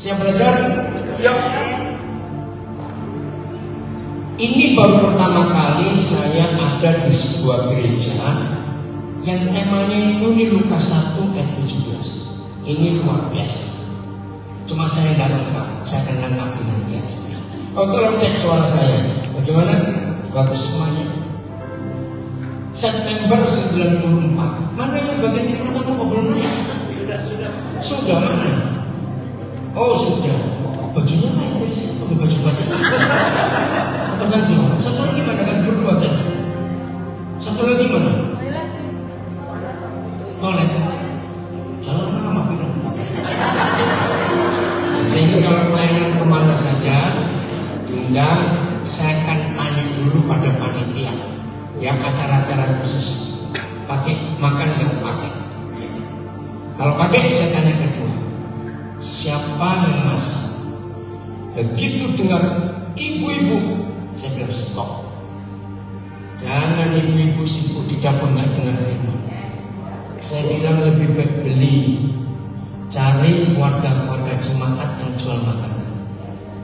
Siap belajar? Siap. Ini baru pertama kali saya ada di sebuah gereja yang temanya itu di Lukas 1 ayat 17. Ini luar biasa. Cuma saya nggak lengkap, saya akan lengkapi nanti aja. Oh, tolong cek suara saya. Bagaimana? Bagus semuanya. September 94. Mana yang bagian ini ketemu kok belum naik? Sudah mana? Oh sudah. Oh, bajunya naik dari situ, baju batik. Atau ganti? Satu lagi mana? Kan berdua tadi. Satu lagi mana? Toilet. Jalan lama bilang. Sehingga kalau pelayanan kemana saja diundang, saya akan tanya dulu pada panitia. Ya acara-acara khusus. Pakai makan nggak pakai? Kalau pakai saya tanya kedua. Siapa yang masak? Begitu dengar ibu-ibu, saya bilang stop. Jangan ibu-ibu sibuk di dapur nggak dengar firman. Saya bilang lebih baik beli, cari warga-warga jemaat yang jual makanan,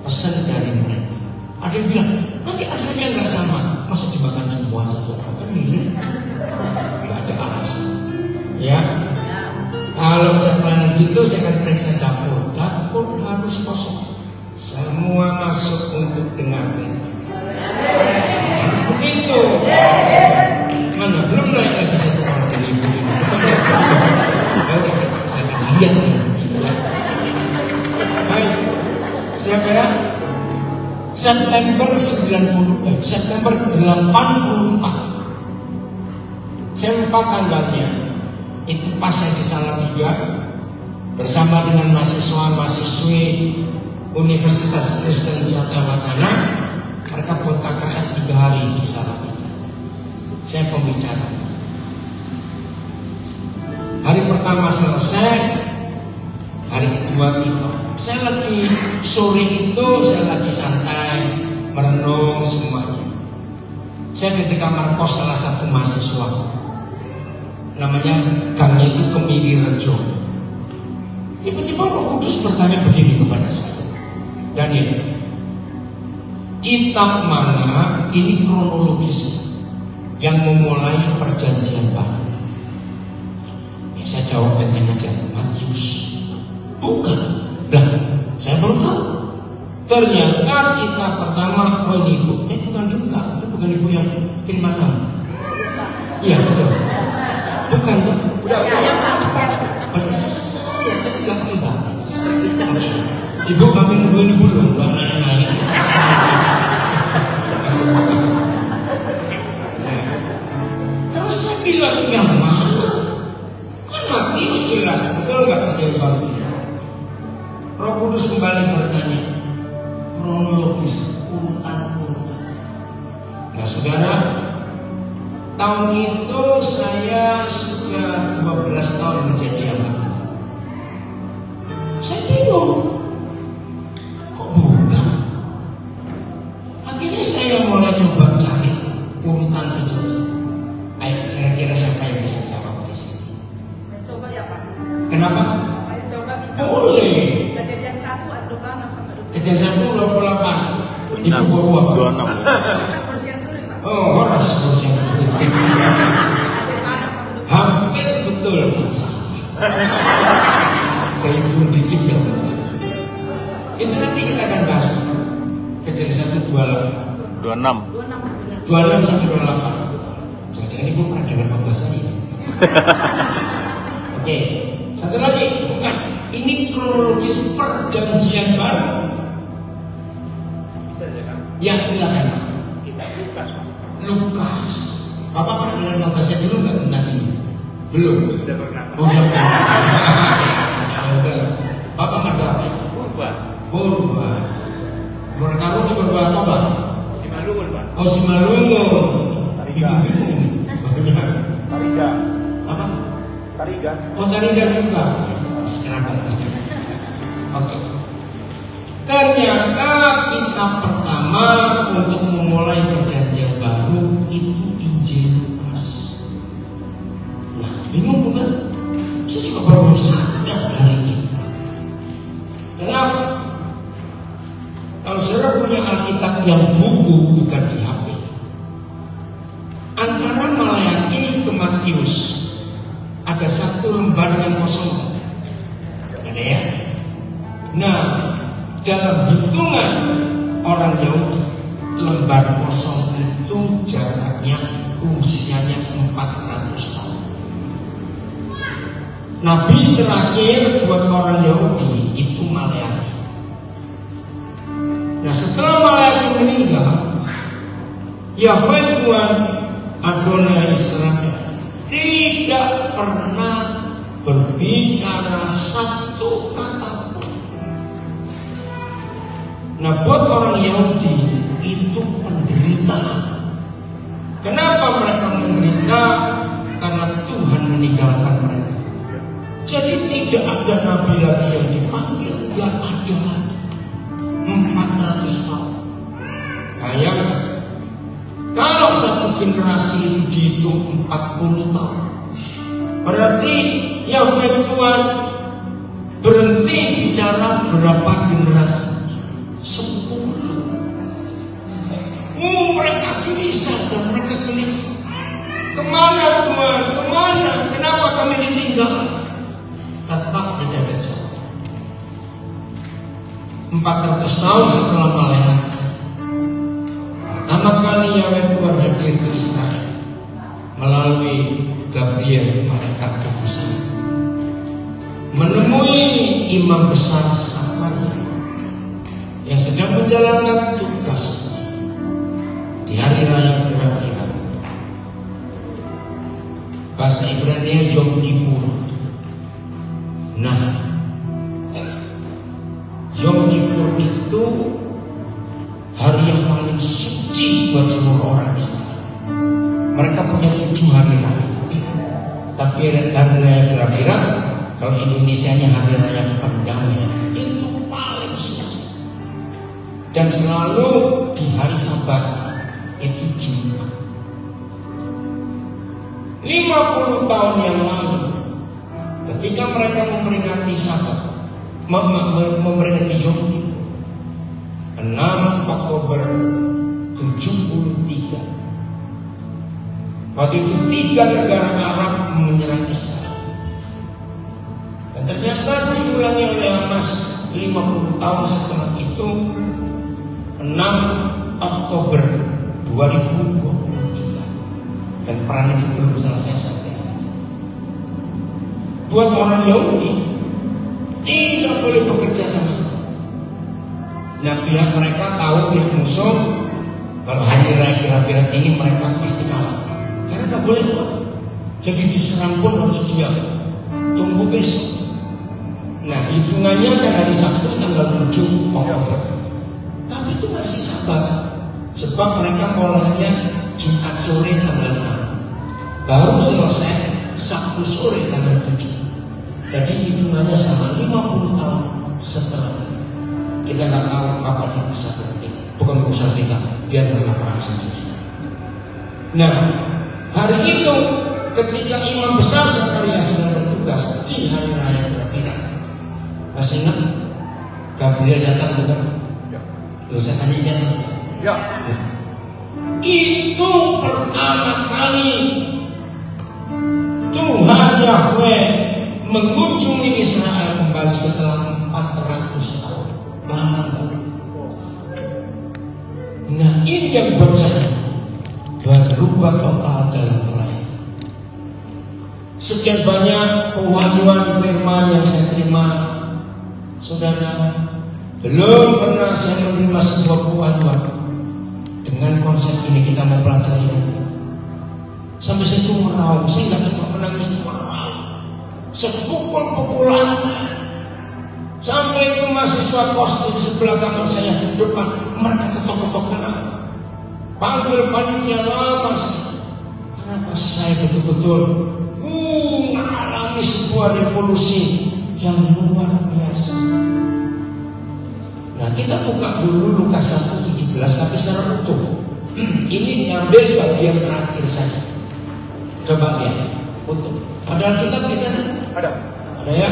pesan dari mereka. Ada yang bilang nanti rasanya nggak sama, masa dimakan semua satu orang ini? Nggak ada alasan. Ya, kalau saya pelayanan gitu, saya akan periksa dapur. Dapur harus kosong. Semua masuk untuk dengar firman. Harus begitu. Mana belum naik lagi satu orang dari ibu ini. Saya akan lihat nih. Baik, siapa ya? September 84. Saya lupa tanggalnya. Itu pas saya di Salatiga bersama dengan mahasiswa-mahasiswi Universitas Kristen Satya Wacana. Mereka buat KKN 3 hari di Salatiga. Saya pembicara. Hari pertama selesai, hari kedua tiba. Saya lagi sore itu saya lagi santai, merenung semuanya. Saya di kamar kos salah satu mahasiswa. Namanya gangnya itu Kemiri Rejo. Tiba-tiba Roh Kudus bertanya begini kepada saya, Daniel, kitab mana ini kronologis yang memulai perjanjian baru? Ya saya jawab enteng aja, Matius. Bukan. Nah, saya baru tahu. Ternyata kitab pertama, oh ini ibu, bukan juga, itu bukan ibu yang terima tamu. Iya betul. Bukan tuh. Pada saya lihat tapi nggak pakai batik. Ibu kami nungguin ibu dulu, nggak nanya-nanya. Terus saya bilang yang mana? Kan Matius jelas, betul nggak percaya baru ini? Roh Kudus kembali bertanya, kronologis, urutan-urutan. Nah saudara, tahun itu saya sudah 12 tahun menjadi anak. Saya bingung, kok bukan? Akhirnya saya mulai coba cari urutan kejadian. Ayo kira-kira siapa yang bisa jawab di sini? Saya coba ya Pak. Kenapa? Saya coba bisa. Boleh. Kejadian 1 atau 26. Kejadian 1 28. Ibu guru apa? 26. Kursi yang tulis Pak. Oh, Horas kursi yang tulis. Hampir betul. Saya hitung dikit ya. Itu nanti kita akan bahas. Kejadian 1 28. 26. 26 sampai 28. Jangan-jangan ibu pernah dengar khotbah saya. Oke, satu lagi, bukan. Ini kronologis perjanjian baru. Ya silakan. Lukas. Lukas. Bapak pernah dengar khotbah saya dulu nggak tentang ini? Belum. Sudah pernah. Oh, udah pernah. Bapak ada apa? Purba. Purba. Menurut kamu itu purba apa? Simalungun Pak. Oh, Simalungun. Tariga. Banyak. Tariga. Apa? Tariga. Oh, Tariga juga. Sekerabat. Oke. Ternyata kitab pertama untuk memulai perjanjian baru itu Injil Lukas. Nah, bingung bukan? Saya juga baru sadar hari ini. Kenapa kalau saudara punya Alkitab yang buku bukan di HP, antara Maleakhi ke Matius ada satu lembar yang kosong, ada ya. Nah, dalam hitungan orang Yahudi, lembar kosong itu jaraknya usianya 400 tahun. Nabi terakhir buat orang Yahudi itu Maleakhi. Nah, setelah Maleakhi meninggal, Yahweh Tuhan Adonai Israel tidak pernah berbicara satu kata pun. Nah, buat orang Yahudi itu penderitaan. Kenapa mereka menderita? Karena Tuhan meninggalkan mereka. Jadi tidak ada nabi lagi yang dipanggil, nggak ada lagi. 400 tahun. Bayangkan, kalau satu generasi itu dihitung 40 tahun, berarti Yahweh Tuhan berhenti bicara berapa generasi? 10. Mereka gelisah dan mereka gelisah. Kemana Tuhan? Kemana? Kenapa kami ditinggal? Tetap tidak ada jawab. 400 tahun setelah Maleakhi, pertama kali Yahweh Tuhan hadir ke Israel melalui Gabriel, malaikat utusan, menemui imam besar Sakaria yang sedang menjalankan tugas di hari raya Kira-Kira. Bahasa Ibrani Yom Kippur. Nah, Yom Kippur itu hari yang paling suci buat seluruh orang Israel. Mereka punya 7 hari raya. Tapi hari raya Kira-Kira, kalau Indonesianya hari raya pendamaian, itu paling suci. Dan selalu di hari Sabat, itu Jumat. 50 tahun yang lalu, ketika mereka memperingati Sabat, memperingati Yom Kippur, 6 Oktober 73, waktu itu 3 negara Arab menyerang Israel. Dan ternyata diulangi oleh Hamas 50 tahun setelah itu, 6 Oktober 2023, dan perang itu belum selesai sampai hari ini. Buat orang Yahudi tidak boleh bekerja sama sekali. Nah, pihak mereka tahu, pihak musuh, kalau hari raya Kira-Kira ini mereka pasti kalah, karena tak boleh buat. Jadi diserang pun harus diam, tunggu besok. Nah, hitungannya kan hari Sabtu tanggal 7 Oktober, tapi itu masih Sabat, sebab mereka mulainya Jumat sore tanggal 6, baru selesai Sabtu sore tanggal 7. Jadi hitungannya sama 50 tahun setelah itu. Kita nggak tahu kapan yang bisa berhenti. Bukan urusan kita, biar mereka perang sendiri. Nah, hari itu ketika imam besar Sakaria sedang bertugas di hari raya Kira-Kira, masih ingat Gabriel datang bukan? Lu saya tanya datang. Ya. Nah, itu pertama kali Tuhan Yahweh mengunjungi Israel kembali setelah 400 tahun. Lama banget. Nah, ini yang buat saya berubah total dalam pelayanan. Sekian banyak pewahyuan firman yang saya terima, saudara. Belum pernah saya menerima sebuah pewahyuan dengan konsep ini. Kita mau pelajari ini. Sampai saya itu meraung, saya nggak cuma menangis, meraung, sepukul-pukulan. Sampai itu mahasiswa kos di sebelah kamar saya depan, mereka ketok-ketok kenal, panggil panitia lama sekali. Kenapa saya betul-betul mengalami sebuah revolusi yang luar biasa. Nah, kita buka dulu Lukas 1:17 tapi secara utuh. Ini diambil bagian terakhir saja. Coba lihat utuh. Padahal kita bisa Ada. ada ya.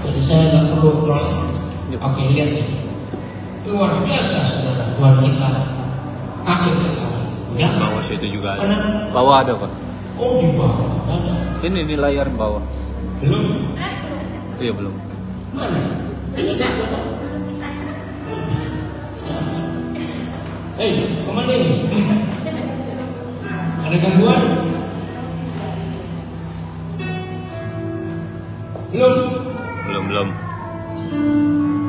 Jadi saya nggak perlu roll. Oke, lihat ini. Luar biasa saudara, Tuhan kita kaget sekali. Udah? Bawah situ juga ada. Mana? Bawah ada Pak. Oh di bawah ada. Ini di layar bawah. Belum? Iya belum. Mana? Ini kan? Hei, kemana ini? Ada gangguan? Belum? Belum.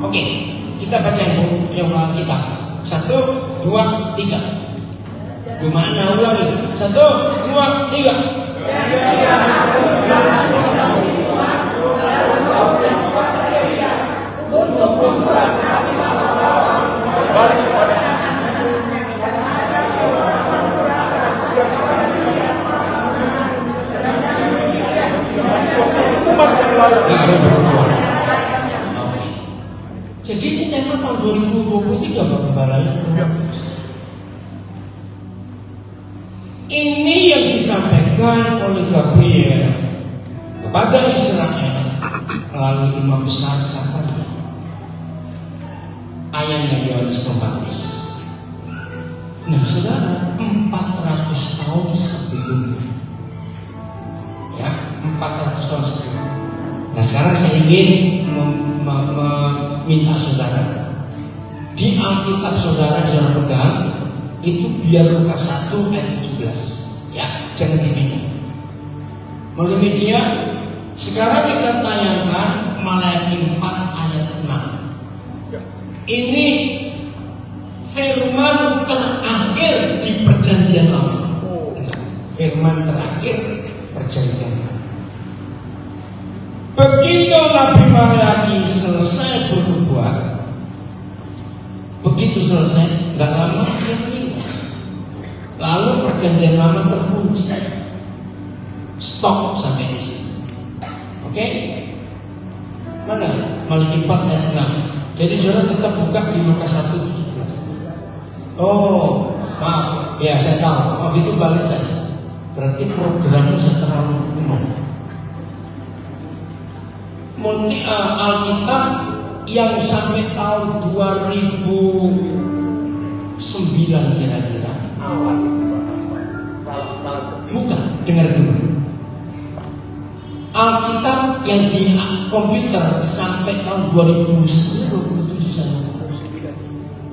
Oke, kita baca yang kita. 1, 2, 3. Gimana ulangi? 1, 2, 3. Jadi ini tema tahun 2023 Pak Gembala. Ini yang disampaikan oleh Gabriel kepada Israel melalui imam besar Sakaria. Ayahnya Yohanes Pembaptis. Nah saudara, 400 tahun sebelumnya, ya 400 tahun sebelumnya. Nah sekarang saya ingin meminta saudara di Alkitab saudara pegang itu biar Lukas 1 ayat 17, ya jangan dipindah. Multimedia sekarang kita tayangkan Maleakhi 4 ayat 6. Ini firman terakhir di perjanjian lama. Firman terakhir perjanjian lama. Begitu Nabi Maleakhi selesai bernubuat, begitu selesai, nggak lama dia meninggal. Lalu perjanjian lama terkunci, stop sampai di sini. Oke? Mana? Maleakhi 4 ayat 6. Jadi saudara tetap buka di Lukas 1:17. Oh, maaf, ya saya tahu. Oh itu balik saja. Berarti programnya saya terlalu umum. Alkitab yang sampai tahun 2009 kira-kira. Bukan, dengar dulu. Alkitab yang di komputer sampai tahun 2027 saya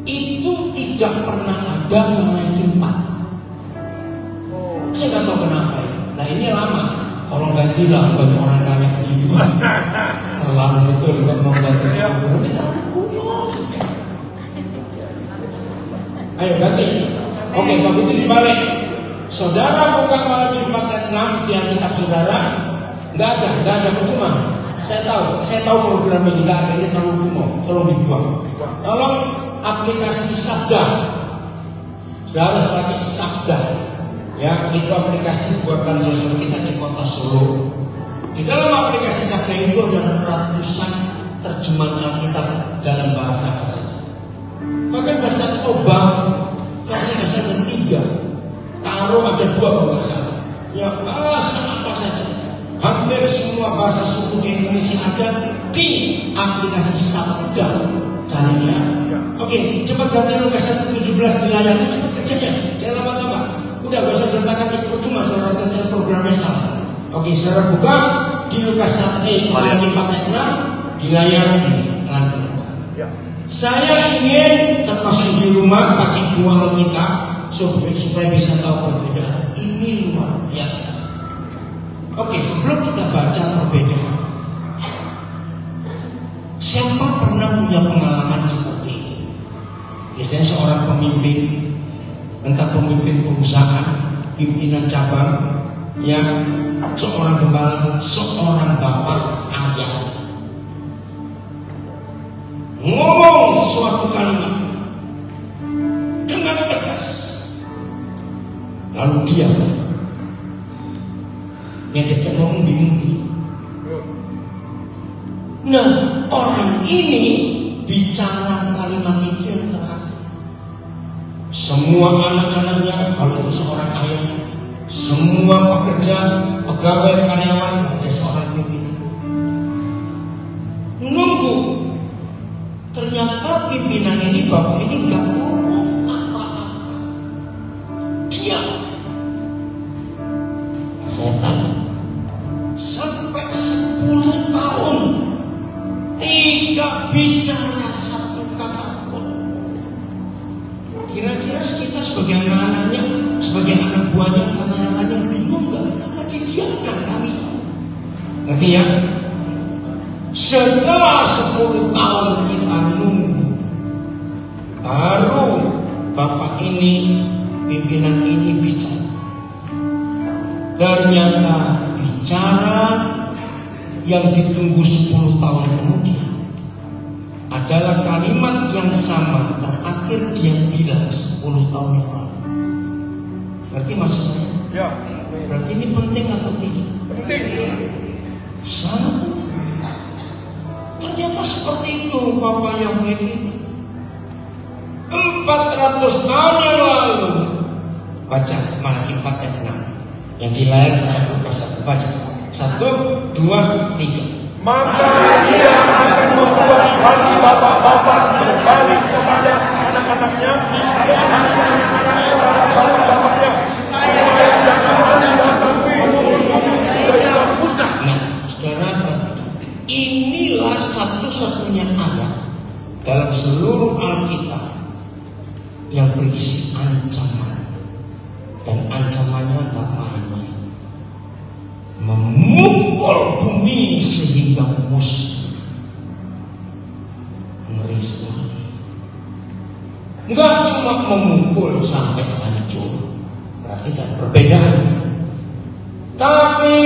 itu tidak pernah ada Maleakhi 4. Saya nggak tahu kenapa ya. Nah ini lama. Tolong gantilah bagi orang kaya begini. Terlalu betul nggak mau ganti program itu kuno sudah. Ayo ganti. Oke, begitu dibalik. Saudara buka Maleakhi 4 ayat 6 di Alkitab saudara. Nggak ada percuma. Saya tahu program ini nggak ada, ini terlalu kuno, tolong dibuang. Tolong aplikasi Sabda. Saudara harus pakai Sabda. Ya, itu aplikasi buatan sosial kita di kota Solo. Di dalam aplikasi Sabda itu ada ratusan terjemahan Alkitab dalam bahasa apa saja. Bahkan bahasa Toba, bahasa ada 3. Karo ada 2 bahasa. Ya bahasa apa saja. Hampir semua bahasa suku di Indonesia ada di aplikasi Sabda. Carinya. Oke, cepat ganti Lukas 1:17 di layar itu cepat kerjanya. Jangan lama-lama. Udah gak usah ceritakan percuma saudara ternyata programnya salah. Oke, saudara buka di Lukas 1 Maleakhi 4 ayat 6 di layar ini. Saya ingin termasuk di rumah pakai 2 Alkitab supaya bisa tahu perbedaan. Ini luar biasa. Oke, sebelum kita baca perbedaan, siapa pernah punya pengalaman seperti ini? Biasanya seorang pemimpin, entah pemimpin perusahaan, pimpinan cabang, yang seorang gembala, seorang bapak, ayah, ngomong suatu kalimat dengan tegas, lalu diam. Yang dekat ngomong bingung gini. Nah, orang ini bicara kalimat itu yang terakhir. Semua anak-anaknya, kalau itu seorang ayah, semua pekerja, pegawai, karyawan, ada seorang pimpinan nunggu pimpinan ini, bapak ini nggak ngomong apa-apa, diam. Saya tanya, sampai 10 tahun tidak bicara satu kata pun. Kira-kira kita sebagai anak-anaknya, sebagai anak buahnya, anak-anaknya bingung nggak kenapa didiamkan kami? Ngerti ya? Setelah 10 tahun kita nunggu, baru bapak ini, pimpinan ini bicara. Ternyata bicara yang ditunggu 10 tahun kemudian adalah kalimat yang sama terakhir dia bilang 10 tahun yang lalu. Berarti maksud saya? Ya. Berarti ini penting atau tidak? Penting. Sangat. Ternyata seperti itu Bapak yang kita. 400 tahun yang lalu. Baca Malaki 4 ayat 6. Yang di layar kita baca. 1, 2, 3. Maka dia akan membuat hati bapak-bapak berbalik kepada anak-anaknya dan hati anak-anaknya kepada bapaknya. Nah, saudara perhatikan. Inilah satu-satunya ayat dalam seluruh Alkitab yang berisi ancaman, dan ancamannya nggak main-main. Memukul bumi sehingga musnah. Ngeri sekali. Nggak cuma memukul sampai hancur, perhatikan perbedaan. Tapi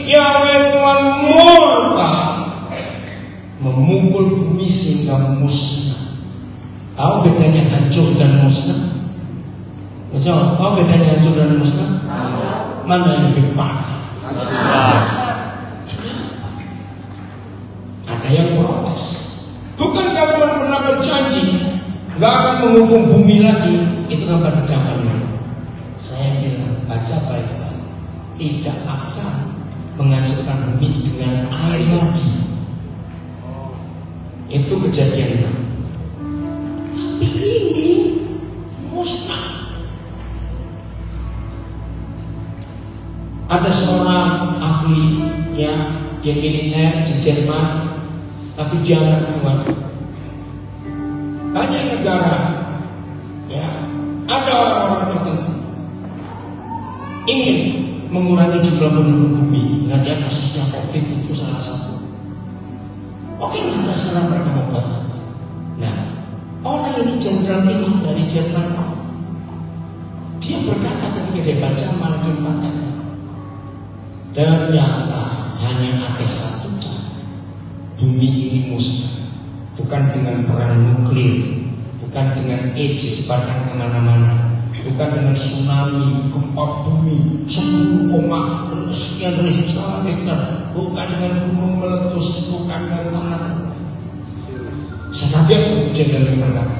Yahweh Tuhan murka, memukul bumi sehingga musnah. Tahu bedanya hancur dan musnah? Tahu bedanya hancur dan musnah? Mana yang lebih parah? Ada yang protes. Bukankah Tuhan pernah berjanji nggak akan menghukum bumi lagi? Itu kan pada zamannya. Saya bilang, baca baik-baik. Tidak akan menghancurkan bumi dengan air lagi. Itu kejadian. Tapi ini musnah. Ada seorang ahli ya, dia militer di Jerman, tapi dia anak Tuhan. Banyak negara ya, ada orang-orang tertentu ingin mengurangi jumlah penduduk bumi. Lihat ya, kasusnya COVID itu salah satu. Oke, kita serang mereka membuat apa? Nah, orang ini jenderal ini dari Jerman, dia berkata ketika dia baca Malaki 4 ayat, ternyata hanya ada satu cara bumi ini musnah, bukan dengan perang nuklir, bukan dengan AIDS sebarkan kemana-mana, bukan dengan tsunami, gempa bumi 10, sekian Richter, bukan dengan gunung meletus, bukan dengan tanah. Saya kaget kejadian yang berkata,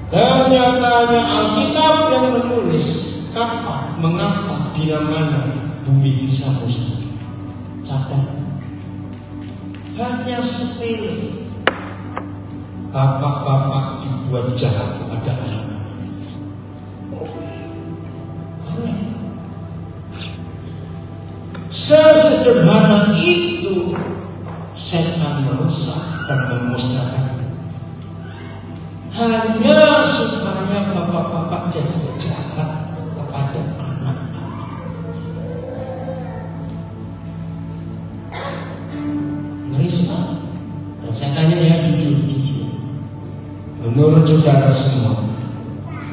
ternyata hanya Alkitab yang menulis kapan, mengapa, bila mana bumi bisa musnah. Cadang. Hanya sepele. Bapak-bapak dibuat jahat kepada anak-anak. Aneh. Sesederhana itu setan merusak dan memusnahkan. Hanya supaya bapak-bapak jadi jahat kepada anak-anak. Ngeri sekali. Dan saya tanya ya, jujur. Menurut saudara semua,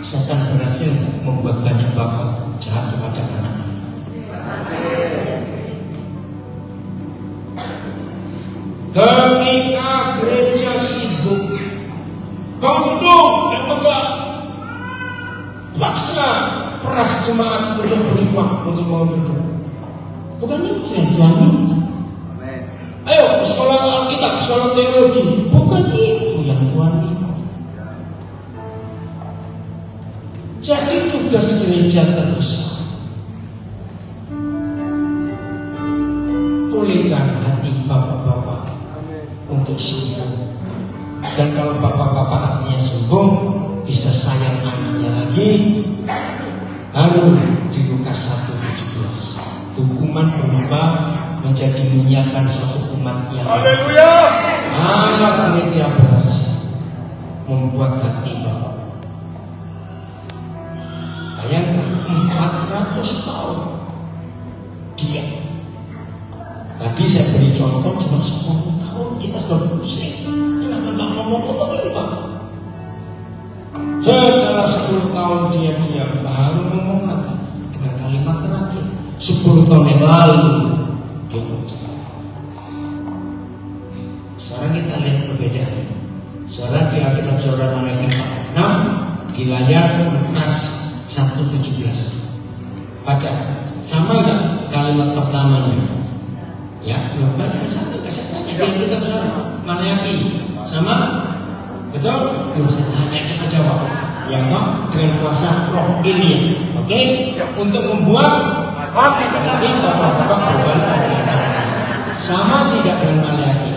setan berhasil membuat banyak bapak jahat kepada anak-anak. Ketika gereja sibuk, kau duduk dan megah, paksa peras jemaat untuk beri waktu untuk mau duduk. Bukan itu yang Tuhan minta. Ayo sekolah Alkitab, sekolah teologi. Bukan itu yang Tuhan minta. Jadi tugas gereja terbesar, pulihkan hati bapak-bapak untuk sembuh. Dan kalau bapak-bapak hatinya sembuh, bisa sayang anaknya lagi. Baru di Lukas 1:17 hukuman berubah menjadi menyiapkan suatu umat yang anak gereja berhasil membuat hati Bapak. Bayangkan 400 tahun dia. Tadi saya beri contoh cuma 10 tahun kita sudah pusing. Kenapa nggak ngomong-ngomong ini Bapak? Setelah 10 tahun dia baru ngomong lagi dengan kalimat terakhir. 10 tahun yang lalu dia mengucapkan. Sekarang kita lihat perbedaannya. Sekarang di Alkitab Saudara Malaikat 4:6 di layar Lukas 1:17. Baca, sama nggak kalimat pertamanya? Ya, belum baca satu kesesatannya di Alkitab Saudara Malaikat sama, betul? Belum saya tanya cepat jawab. Ya toh dengan kuasa roh ini, oke? Untuk membuat hati bapak-bapak berbalik pada anak-anak. Sama tidak dengan Maleakhi?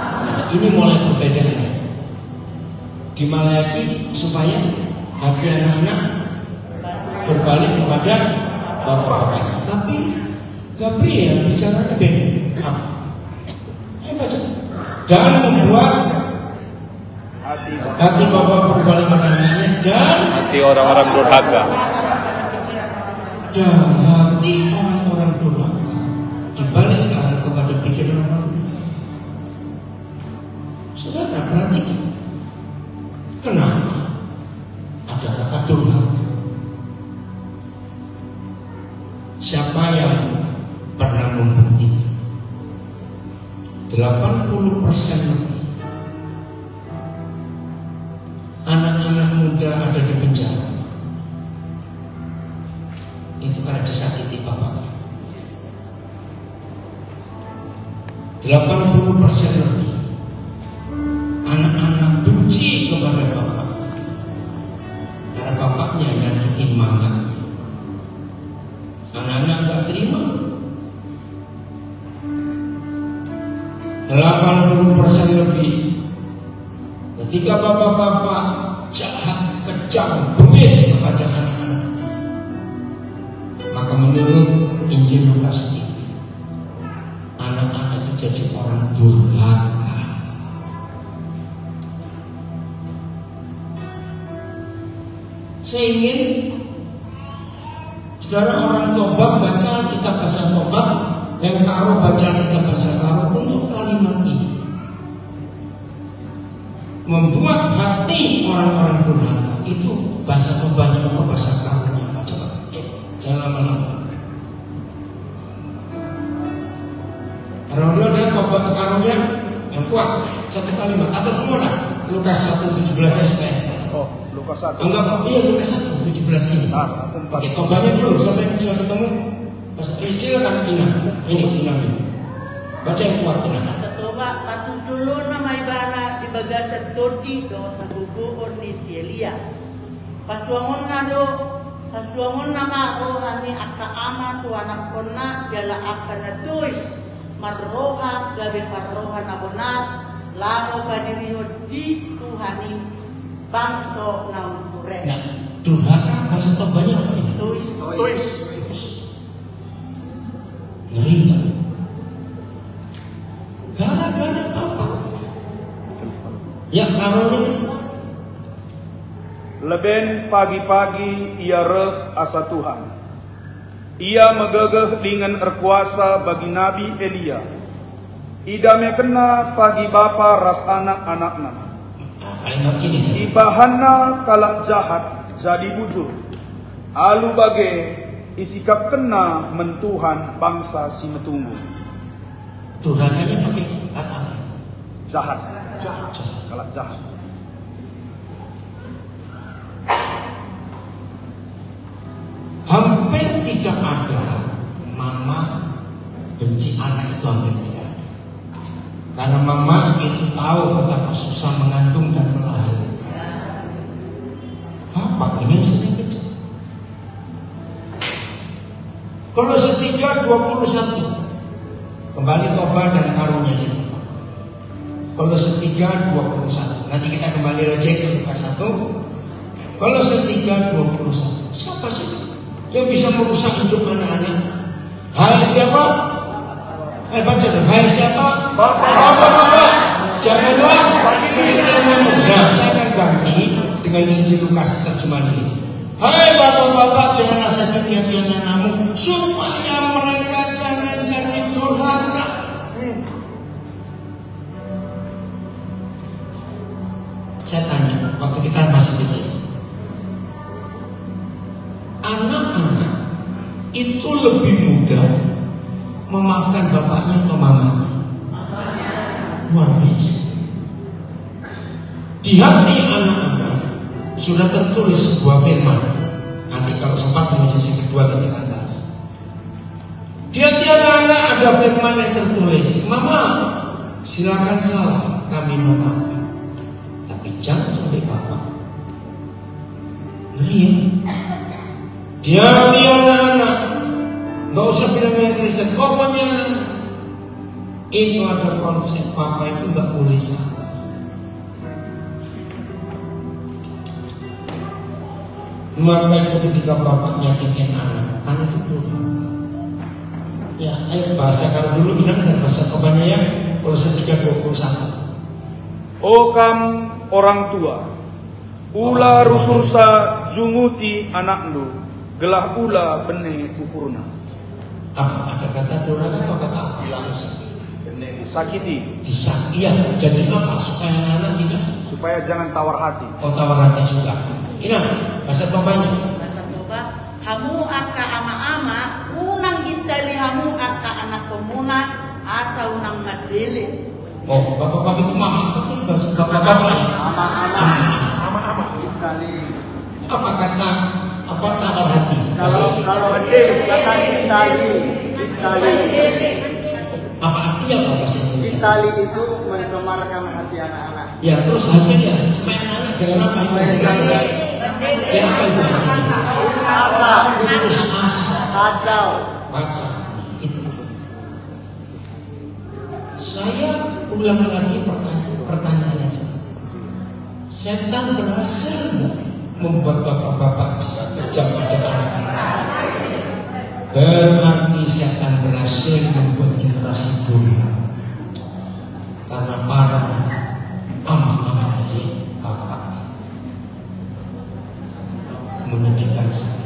Nah, ini mulai perbedaannya. Di Maleakhi supaya hati anak-anak berbalik kepada bapak-bapak. Tapi Gabriel bicaranya beda. Ayo baca. Dan membuat hati bapak berbalik pada anaknya dan hati orang-orang durhaka. Dan hati orang-orang durhaka dibalikkan kepada pikiran orang. Saudara perhatikan, kenapa ada kata durhaka? Siapa yang pernah membuktikan 80% lebih anak-anak muda ada di penjara itu karena disakiti bapaknya. 80% lebih anak-anak benci kepada bapaknya karena bapaknya nyakitin mamanya. Anak-anak gak terima. 80% lebih ketika bapak-bapak jahat, kejam, bengis kepada anak-anak, maka menurut Injil Lukas ini anak-anak itu jadi orang durhaka. Saya ingin saudara orang Toba baca kitab bahasa Toba, yang Karo baca kitab bahasa Karo untuk kalimat ini. Membuat hati orang-orang durhaka itu bahasa Tobanya apa, bahasa Karonya apa? Coba, jangan lama-lama. Kalau ada Toba ke Karonya yang kuat, satu kalimat atau semua dah. Lukas 1:17 supaya. Oh, Lukas 1. Enggak, iya Lukas 1:17 ini. Pakai Tobanya dulu, sampai yang sudah ketemu. Bahasa silakan Ina. Ini Ina. Baca yang kuat Ina. Toba patutulun na may bana di bagasat tordi do sa guguon ni si Elia. Paswangon na marohan ni akaama tu anak kona jala akan na tuis marroha gabi parroha na bonar laro kadiriyo di Tuhani bangso na umpure. Nah, durhaka bahasa Tobanya apa ini? Tuis. Ngeri nggak? Gara-gara apa? Ya karonya Leben pagi-pagi ia reh asa Tuhan. Ia megegeh dengan erkuasa bagi Nabi Elia. Idame kena pagi bapa ras anak-anakna. kalimat ini. Ibahanna kalak jahat jadi bujur. Alu bage isikap kena mentuhan bangsa si metunggu. Durhakanya pakai kata apa? Jahat. Kalak jahat. Hampir tidak ada mama benci anak itu, hampir tidak ada. Karena mama itu tahu betapa susah mengandung dan melahirkan. Apa ini yang sering kecil? Kolose 3:21. Kembali Toba dan karunia di Kolose 3:21. Nanti kita kembali lagi ke Lukas 1. Kolose 3:21. Siapa sih yang bisa merusak hidup anak-anak? Hai siapa? Baca dong. Hai siapa? Bapak-bapak. Janganlah sekiranya. Nah, saya akan ganti dengan Injil Lukas terjemahan ini. Hai bapak-bapak, janganlah sakiti hati anak-anakmu supaya mereka jangan jadi durhaka. Saya tanya, waktu kita masih kecil, anak-anak itu lebih mudah memaafkan bapaknya atau mamanya? Luar biasa. Di hati anak-anak sudah tertulis sebuah firman. Nanti kalau sempat di sesi kedua kita akan bahas. Di hati anak-anak ada firman yang tertulis, Mama, silakan salah, kami memaafkan. Tapi jangan sampai Bapak. Ngeri ya? Di hati anak-anak, nggak usah bilang yang Kristen, pokoknya itu ada konsep Papa itu nggak boleh salah. Maka itu ketika Bapak nyakitin anak itu durhaka. Ya, ayo bahasakan dulu bilang dan bahasa Tobanya ya. Kolose 3:21. O kam orang tua, ula rusursa junguti anaknu, gelah ula bene ukurna. Apa ada kata durhaka atau kata apa? Sakiti. Iya, jadi apa? Supaya anak tidak. Supaya jangan tawar hati. Oh, tawar hati juga. Ini bahasa Tobanya. Bahasa Toba, hamu aka ama-ama, unang gintali hamu aka anak pemuna, asa unang madele. Oh, bapak-bapak itu mama. Apa itu bahasa bapak-bapak? Ama-ama gintali. Apa kata apa tawar hati? Kalau kata gintali. Apa artinya apa bahasa Indonesia? Gintali itu mencemarkan hati anak-anak. Ya terus hasilnya supaya anak jangan apa itu hasilnya. Ya apa itu hasilnya? Putus asa, Kacau. itu. Saya ulang lagi pertanyaannya. Setan berhasil nggak membuat bapak-bapak kejam pada anak? Berarti setan berhasil membuat generasi durhaka. Karena para ama-ama tadi bapak menyedihkan saya.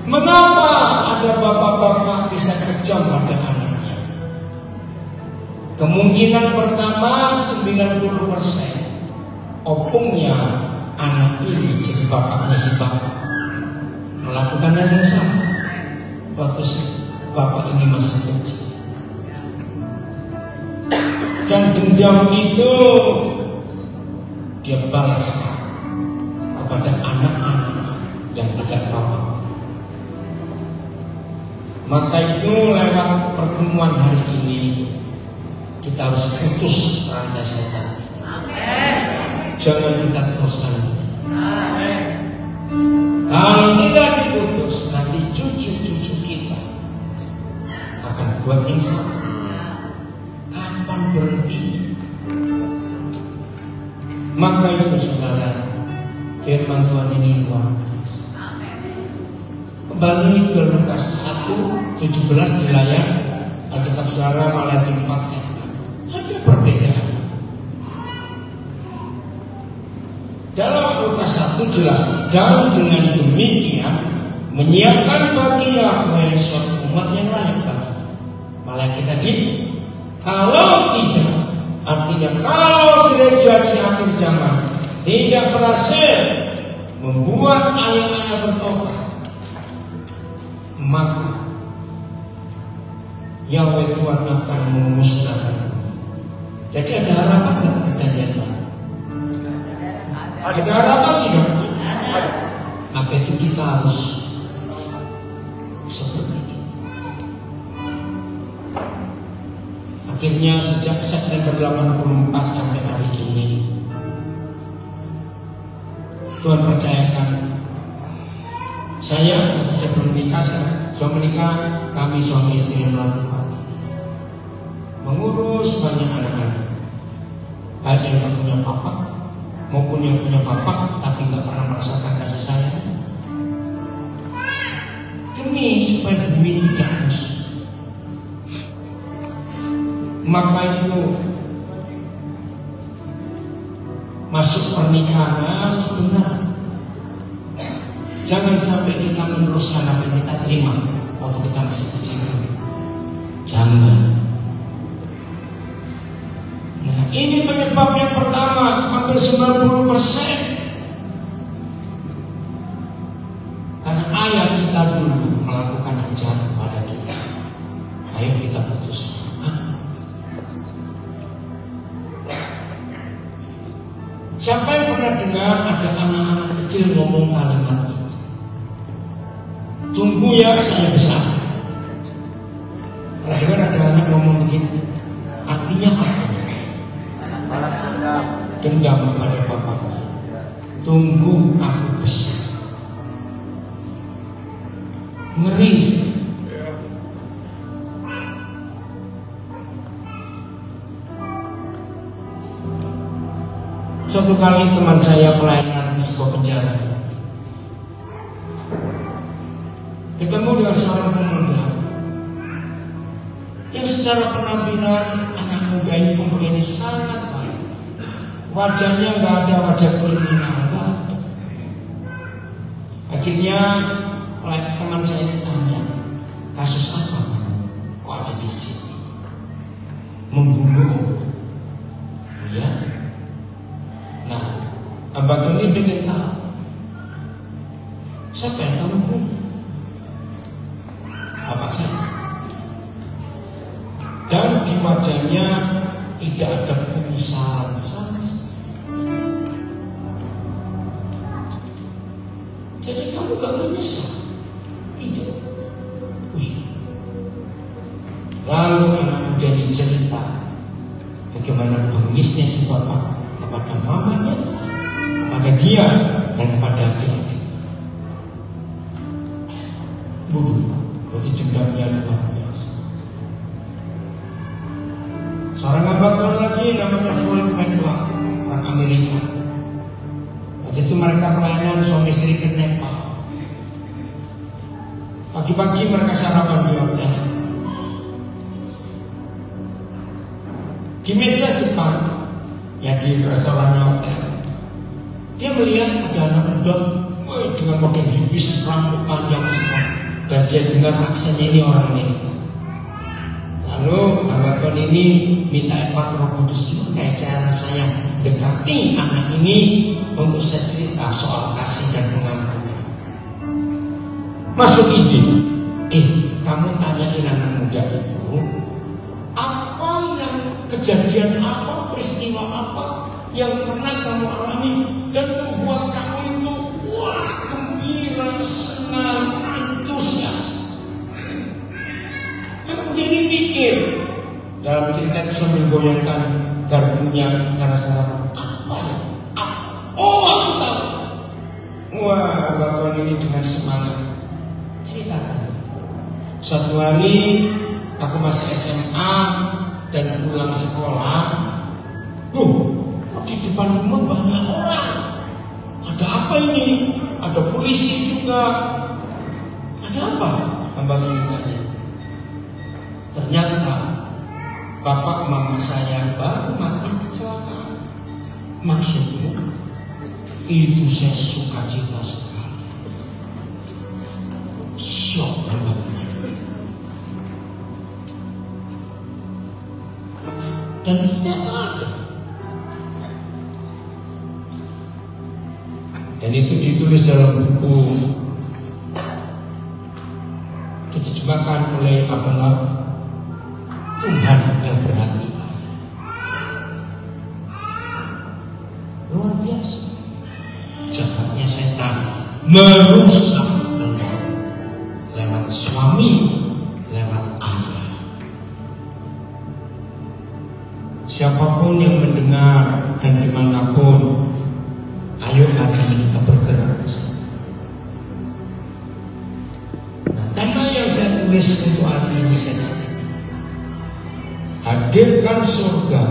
Mengapa ada bapak-bapak bisa kejam pada anaknya? Kemungkinan pertama 90% opungnya anak ini jadi bapaknya si bapak melakukan hal yang sama waktu bapak ini masih kecil. Dan dendam itu dia balas kepada anak-anak yang tidak tahu apa. Maka itu lewat pertemuan hari ini kita harus putus rantai setan. Jangan kita teruskan. Kalau tidak diputus, nanti cucu-cucu kita akan buat yang sama. Kapan berhenti? Maka itu saudara, firman Tuhan ini luar biasa. Kembali ke Lukas 1:17 di layar Alkitab saudara, Malaki 4 ayat 6. Ada perbedaan. Dalam Lukas 1 jelas, dan dengan demikian menyiapkan bagi Yahweh suatu umat yang layak bagi. Malaki tadi, kalau tidak, artinya kalau gereja di akhir zaman tidak berhasil membuat ayah-ayah bertobat, maka Yahweh Tuhan akan memusnahkan. Jadi ada harapan dan perjanjian baru. Ada harapan tidak? Maka itu kita harus seperti itu. Akhirnya sejak September 84 sampai hari ini, Tuhan percayakan saya waktu sebelum menikah, suami menikah, kami suami istri melakukan mengurus banyak anak-anak. yang nggak punya papa maupun yang punya papa tapi nggak pernah merasakan kasih sayang, demi supaya bumi tidak rusak. Maka itu masuk pernikahan harus benar. Jangan sampai kita meneruskan apa yang kita terima waktu kita masih kecil. Jangan. Nah, ini penyebab yang pertama, hampir 90%. Karena ayah kita dulu melakukan yang jahat kepada kita. Ayo kita putus. Siapa yang pernah dengar ada anak-anak kecil ngomong kalimat ini? Tunggu ya saya besar. Pernah dengar ada anak ngomong begini? Artinya apa? Balas dendam. Dendam kepada bapaknya. Tunggu aku besar. Ngeri. Suatu kali teman saya pelayanan di sebuah penjara, ketemu dengan seorang pemuda yang secara penampilan anak muda ini, pemuda ini sangat baik. Wajahnya nggak ada wajah kriminal, nggak ada. Akhirnya teman saya ditanya, kasus apa kan? Kok ada di sini? Membunuh, ya? Nah, Abah Tony ingin tahu siapa yang kamu bunuh? Bapak saya. Dan di wajahnya tidak ada penyesalan sama sekali. Jadi kamu gak menyesal? Tidak. Wih. Lalu anak muda ini cerita bagaimana bengisnya si bapak kepada mamanya, kepada dia, dan kepada adik-adik. Berarti dendamnya luar biasa. Seorang abang lagi namanya Floyd McClure, orang Amerika. Waktu itu mereka pelayanan suami istri ke Nepal. Pagi-pagi mereka sarapan di hotel. Di meja sepan, ya di restorannya hotel, dia melihat ada anak muda dengan model hipis, rambut panjang semua, dan dia dengar aksennya ini orang Amerika. Lalu Abang ini minta Pak Roh Kudus, gimana cara saya dekati anak ini untuk saya cerita soal kasih dan pengampunan. Masuk ide, kamu tanyain anak muda itu apa yang kejadian apa, peristiwa apa yang pernah kamu alami dan membuat kamu itu wah gembira, senang, antusias. Kemudian ini mikir dalam cerita itu sambil goyangkan garpunya karena sarapan. Apa ya? Apa? Oh, aku tahu. Wah, Abang ini dengan semangat ceritakan. Suatu hari aku masih SMA dan pulang sekolah, kok di depan rumah banyak orang? Ada apa ini? Ada polisi juga. Ada apa? Abang ini tanya. Ternyata bapak mama saya baru mati kecelakaan. Maksudnya itu saya suka cita sekali. Syok banget. Dan ternyata ada. Dan itu ditulis dalam buku, diterjemahkan oleh Abang Tuhan yang berhati baik. Luar biasa. Jahatnya setan merusak keluarga lewat suami, lewat ayah. Siapapun yang mendengar dan dimanapun, ayo hari ini kita bergerak. Nah, tema yang saya tulis untuk hari ini saya hadirkan surga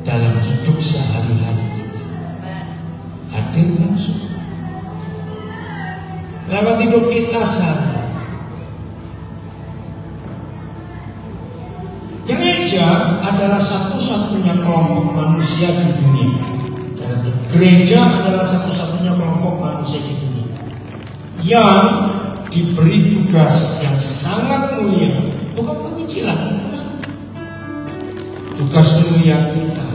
dalam hidup sehari-hari kita. Hadirkan surga lewat hidup kita sehari. Gereja adalah satu-satunya kelompok manusia di dunia. Jadi, gereja adalah satu-satunya kelompok manusia di dunia yang diberi tugas yang sangat mulia, bukan pengecilan. Tugas mulia kita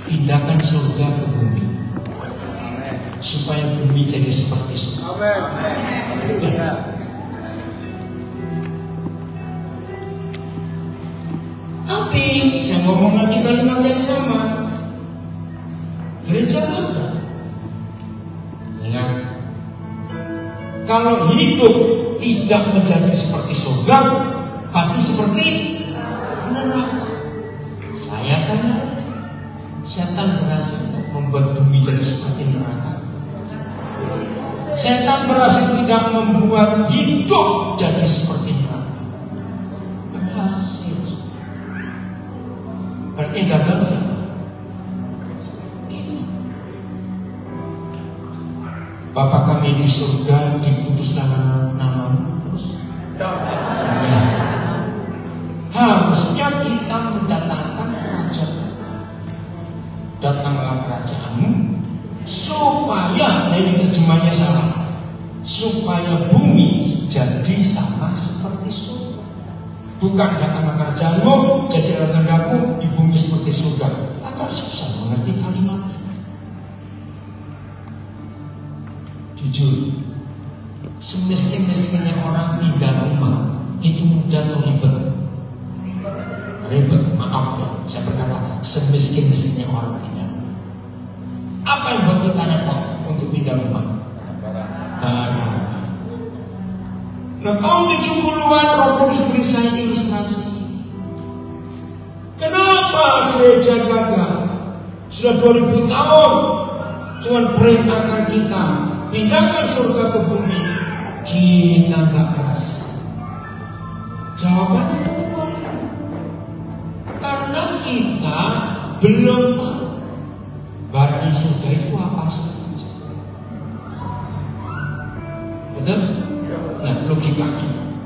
pindahkan surga ke bumi, supaya bumi jadi seperti surga. Tapi saya ngomong lagi kalimat yang sama. Gereja apa? Ingat, kalau hidup tidak menjadi seperti surga, pasti seperti neraka. Saya tanya lagi, setan berhasil membuat bumi jadi seperti neraka? Setan berhasil tidak membuat hidup jadi seperti neraka? Berhasil. Berarti gagal siapa? Kita. Bapa kami di surga, dikuduskan namamu terus. Nah, harusnya kita mendatangkan kerajaan. Datanglah kerajaanmu, supaya, nah ini terjemahnya salah, supaya bumi jadi sama seperti surga. Bukan datanglah kerajaanmu, jadilah kehendakmu di bumi seperti surga. Agak susah mengerti kalimat ini. Jujur, semiskin-miskinnya orang pindah rumah itu mudah atau ribet? Ribet, maaf ya, saya berkata semiskin-miskinnya orang pindah rumah. Apa yang buat kita repot untuk pindah rumah? Barang. Nah, tahun 70-an Roh Kudus beri saya ilustrasi. Kenapa gereja gagal? Sudah 2000 tahun Tuhan perintahkan kita pindahkan surga ke bumi, kita nggak keras. Jawabannya kedua, karena kita belum tahu barang surga itu apa saja. Betul? Nah, logikanya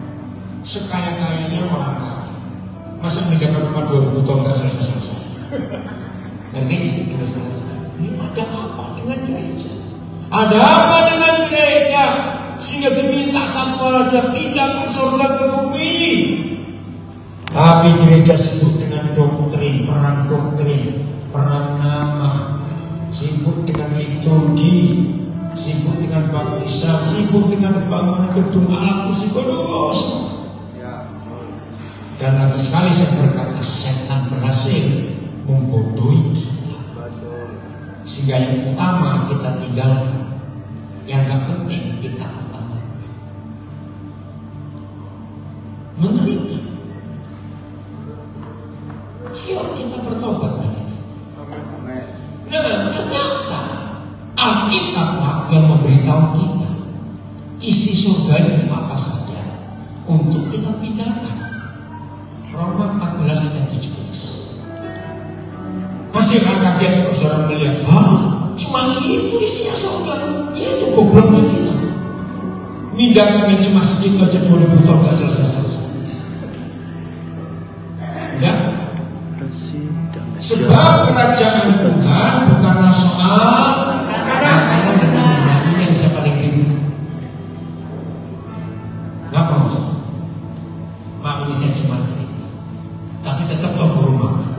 sekaya-kayanya orang kaya, masa meninggalkan rumah 2000 tahun nggak selesai-selesai? Nanti istiqomah selesai. Ini ada apa dengan gereja? Ada apa dengan gereja sehingga diminta satu saja pindahkan surga ke bumi? Tapi gereja sibuk dengan doktrin, perang nama, sibuk dengan liturgi, sibuk dengan baptisan, sibuk dengan bangunan gedung Allah, sibuk terus. Dan nanti sekali saya berkata, setan berhasil membodohi kita, sehingga yang utama kita tinggalkan, yang gak penting kita utamakan. Mengerikan. Ayo kita bertobat hari ini. Nah, ternyata Alkitab yang memberitahu kita isi surga itu apa saja untuk kita pindahkan. Roma 14 dan 17. Pasti akan kaget kalau saudara melihat, cuma itu isinya surga. Ya itu gobloknya kita. Pindahkan yang cuma segitu aja 2000 tahun gak selesai-selesai. Ya. Sebab kerajaan Tuhan bukanlah soal makanan dan minuman. Ini yang saya paling rindu. Gak mau sih. Maaf ini saya cuma cerita, tapi tetap tahu perlu makan.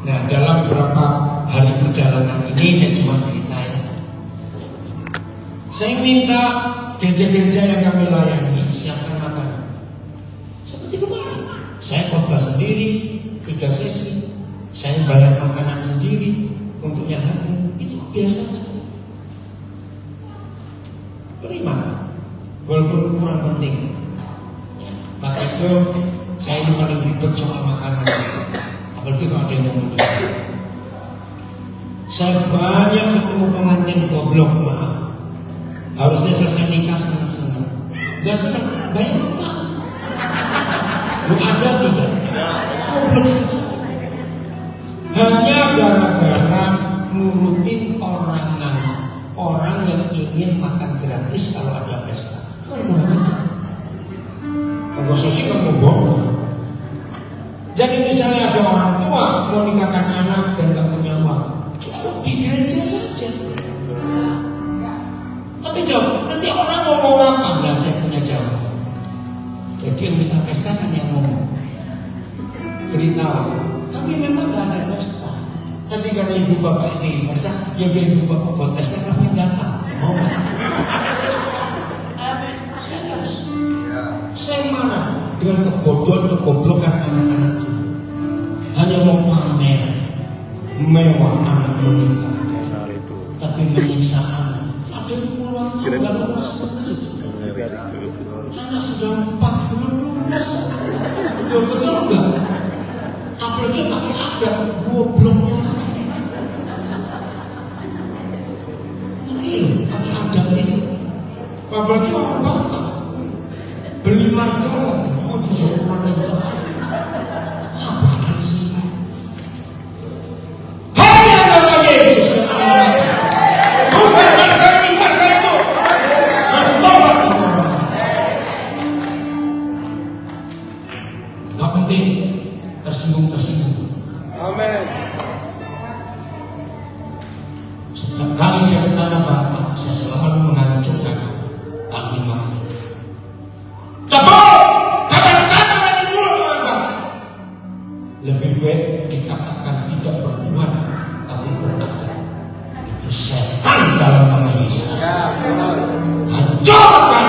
Nah, dalam beberapa hari perjalanan ini saya cuma cerita ya. Saya minta gereja-gereja yang kami layani siapkan makanan. Seperti kemarin, saya khotbah sendiri 3 sesi, saya bayar makanan sendiri untuk yang hadir. Itu kebiasaan saya. Terima, walaupun kurang penting. Maka itu saya ini paling ribet soal makanan. Apalagi kalau ada yang mau menikah. Saya banyak ketemu pengantin goblok lah. Harusnya selesai nikah senang-senang. Gak senang, bayar utang. Lu ada tidak? Goblok sekali. hanya gara-gara nurutin orang yang ingin makan gratis kalau ada pesta. Murah aja. Kalau sosial kamu bodoh. Jadi misalnya ada orang tua mau nikahkan anak dan gak punya uang, cukup di gereja saja. Tapi jawab, nanti orang ngomong apa? Nah, saya punya jawaban. Jadi yang minta pesta kan yang ngomong. Beritahu, kami memang gak ada pesta. Tapi karena ibu bapak ini pesta, ya udah ibu bapak buat pesta, kami datang. Mau? Serius. Saya marah dengan kebodohan, kegoblokan anak-anak itu. Hanya mau pamer, mewah anak menikah, tapi menyiksa anak. Ada puluhan tahun lalu masuk anak sudah 40 lunas. Ya betul enggak? Apalagi pakai ada gobloknya. Ini loh, pakai ada ini. Apalagi orang Batak beli marga, mau disuruh juta. Apaan sih? Hanya nama Yesus yang ada. Bukan marga itu. Bertobat itu. Gak penting tersinggung. Amin. Setiap kali saya bertanya Batak, saya selalu menghancurkan kalimat. Kata-kata dari mulut orang Batak. Lebih baik dikatakan tidak bertuhan, tapi beradab. Itu setan dalam nama Yesus. Hancurkan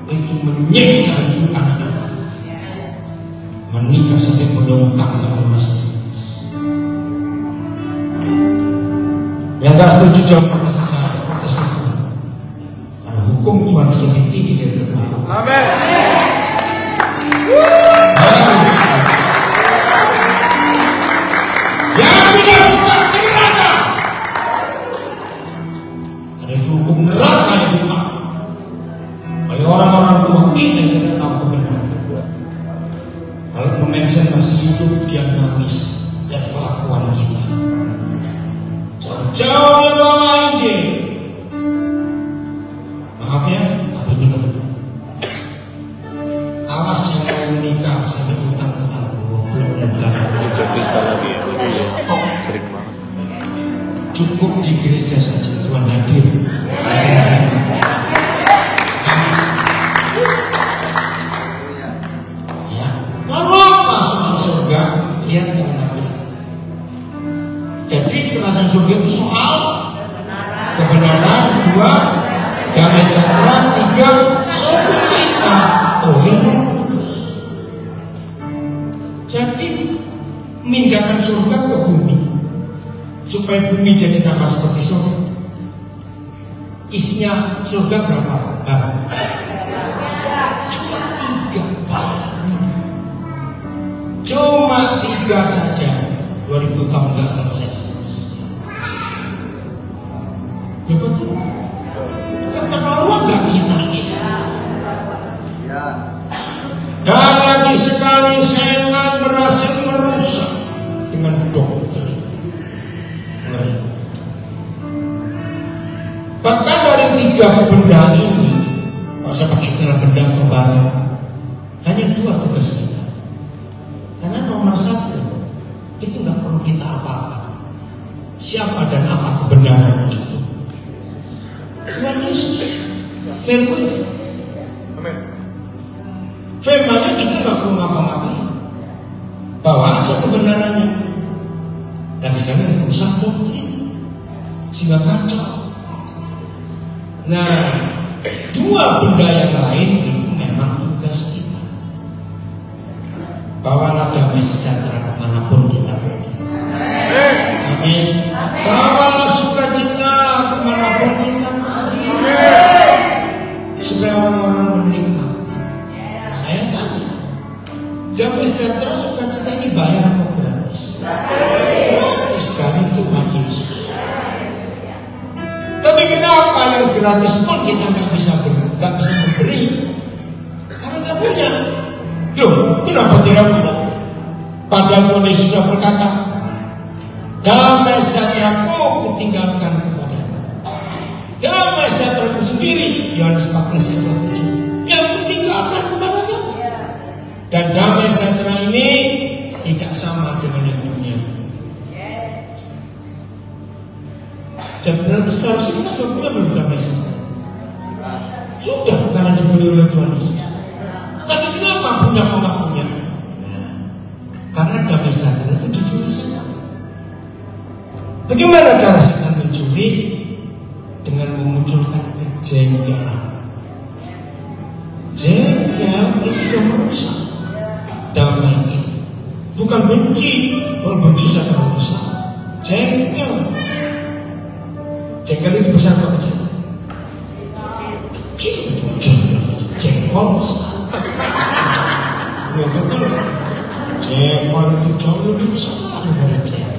itu menyiksa hidup anak-anak. Menikah sampai menumpangkan lunas. Yang gak setuju jawab protes saya, protes aku. Karena hukum Tuhan lebih tinggi dari hukum. Amin. Harus. Yang tidak suka neraka. Karena itu hukum neraka yang dipakai oleh orang-orang tua kita yang tidak tahu kebenaran. Kalau pemensen masih hidup, dia nangis dan kelakuan kita. Jauh di bawah Injil. Maaf ya, tapi ini kebenaran. Awas yang mau menikah sampai utang-utang belum mudah. Sering banget. Cukup di gereja saja Tuhan hadir. Ya, lalu apa soal surga? Lihat yang Nabi. Jadi kerajaan surga itu soal kebenaran, 2 damai sejahtera, 3 sukacita oleh Roh Kudus. Jadi mindahkan surga ke bumi supaya bumi jadi sama seperti surga. Isinya surga berapa? Barang. Cuma 3 barang. Cuma 3 saja. 2000 tahun nggak selesai. Ya betul. Keterlaluan nggak kita ini? Dan lagi sekali setan berhasil merusak dengan doktrin. Bahkan dari 3 benda ini, kalau saya pakai istilah benda atau barang, hanya 2 tugas kita. Karena nomor 1 itu nggak perlu kita apa-apa. Siapa dan apa kebenaran itu? Tuhan Yesus. Firman. Amin. Firmannya kita nggak perlu ngapa-ngapain. Bawa aja kebenarannya. Dan di sana rusak doktrin, sehingga kacau. Nah, 2 benda yang lain itu memang tugas kita. Bawalah damai sejahtera kemanapun kita pergi. Amin. Bawalah sukacita kemanapun kita pergi. Supaya orang-orang menikmati. Saya tanya, damai sejahtera sukacita ini bayar atau gratis? Gratis dari Tuhan Yesus. Tapi kenapa yang gratis pun kita nggak bisa memberi? Karena nggak punya. Loh, kenapa tidak punya? Padahal Tuhan Yesus sudah berkata, damai sejahtera-Ku kutinggalkan kepadamu. Damai sejahtera-Ku sendiri, Yohanes 14 ayat 7, yang kutinggalkan kepada kamu. Dan damai sejahtera ini tidak sama dengan yang dunia. Dan berarti seharusnya kita sudah punya damai sejahtera. Sudah, karena diberi oleh Tuhan Yesus. Tapi kenapa punya mau nggak punya? Karena damai sejahtera itu dicuri setan. Bagaimana cara setan mencuri? Dengan memunculkan kejengkelan. Jengkel itu sudah merusak damai ini. Bukan benci, kalau benci sudah merusak. Jengkel. Jengkel itu besar atau kecil? Kecil. Jengkol besar. Ya betul. Jengkol itu jauh lebih besar daripada jengkol.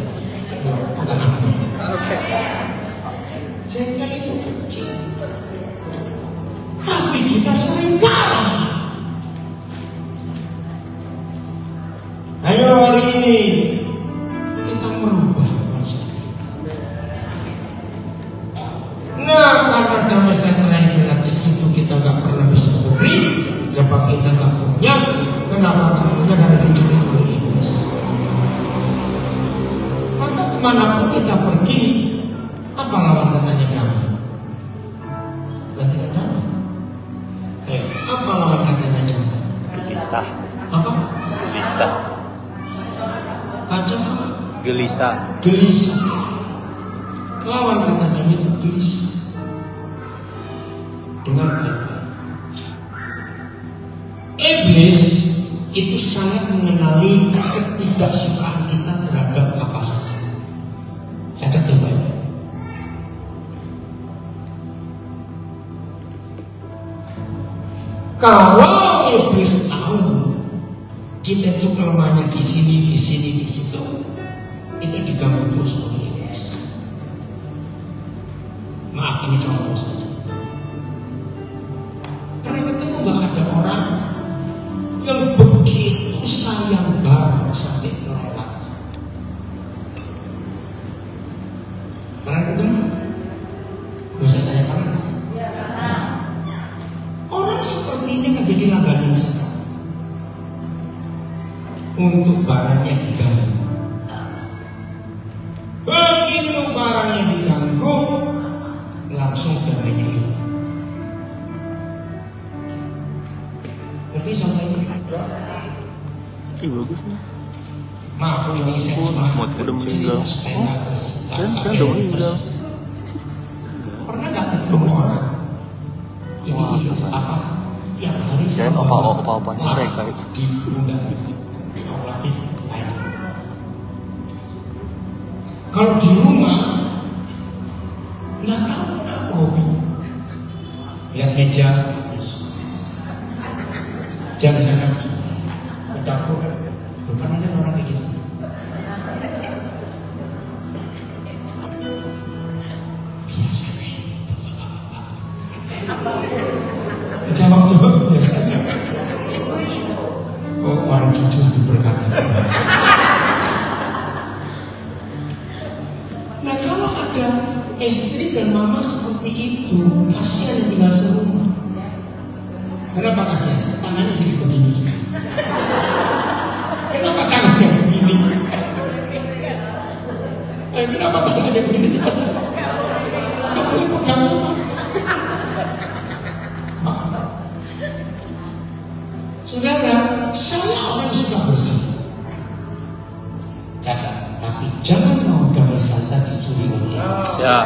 Jengkol itu kecil. Tapi kita sering kalah. Ayo hari ini kita merubah konsep. Nah, karena damai sejahtera ini gratis itu kita gak pernah bisa beri, sebab kita gak punya. Kenapa gak punya? Karena dicuri oleh iblis. Maka kemanapun kita pergi, apa lawan katanya damai? Dan tidak damai. Apa lawan katanya damai? Gelisah. Apa? Gelisah. Kacau apa? Gelisah. Gelisah. Lawan kata damai itu gelisah. Dengar baik-baik. Iblis itu sangat mengenali ketidaksukaan kita terhadap apa saja. Catat baik-baik. Kalau iblis tahu kita itu kelemahannya di sini, di situ, itu diganggu terus oleh iblis. Maaf, ini contoh saja. Pernah ketemu gak ada orang yang begitu sayang barang sampai kelewatan? Pernah ketemu? Gak usah tanya pernah. Orang seperti ini kan jadi langganan setan untuk barangnya diganggu. Begitu barangnya diganggu, langsung damainya hilang. Ngerti sampai ini? Bagus nih. Maaf, ini saya cuma cerita supaya nggak tersinggung. Pernah nggak ketemu orang ini apa? Tiap hari saya apa mereka di undang lagi. Kalau di rumah nggak tahu kenapa hobi lihat meja, jangan sana ke dapur, bukan ada orang kayak gitu. Biasanya jawab biasanya. Oh, orang jujur diberkati. Nah, kalau ada istri dan mama seperti itu, kasihan yang tinggal serumah. Kenapa kasihan? Tangannya jadi begini. Kenapa tangannya begini? Kenapa tangannya begini? Cepat-cepat. Gak boleh pegang apa? Saudara, saya orang suka bersih. Catat, tapi jangan mau damai sejahtera dicuri oleh iblis. Ya.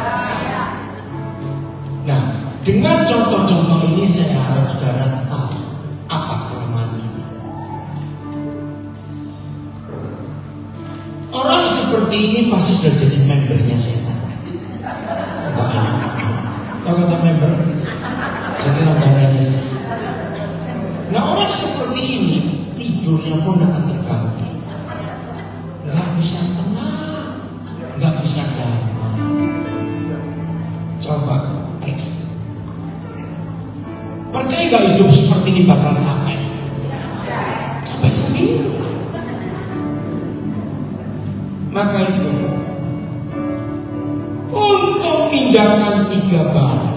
Nah, dengan contoh-contoh ini saya harap saudara tahu apa kelemahan kita. Orang seperti ini pasti sudah jadi membernya setan. Tahu kata member? Jadi langganannya setan. Nah, orang seperti ini tidurnya pun akan terganggu, nggak bisa tenang, nggak bisa damai. Coba, X. Percaya nggak hidup seperti ini bakal capek? Capek sendiri. Maka itu untuk pindahkan 3 bara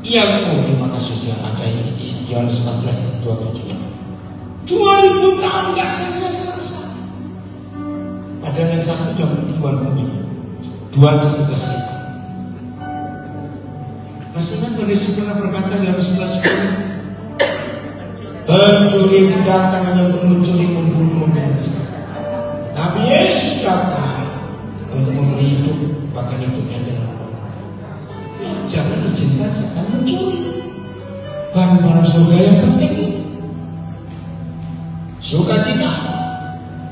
yang terima kasih sudah ada di Yohanes 14:27. 2000 tahun nggak selesai. Padahal yang satu sudah Tuhan punya. 2 tugas kita. Masih kan Yesus pernah berkata di Yohanes 11:10, pencuri datang hanya untuk mencuri, membunuh, membinasakan. Tetapi Yesus datang untuk memberi hidup, bahkan hidupnya dengan abadi. Ya, jangan izinkan setan mencuri barang-barang surga yang penting. Sukacita.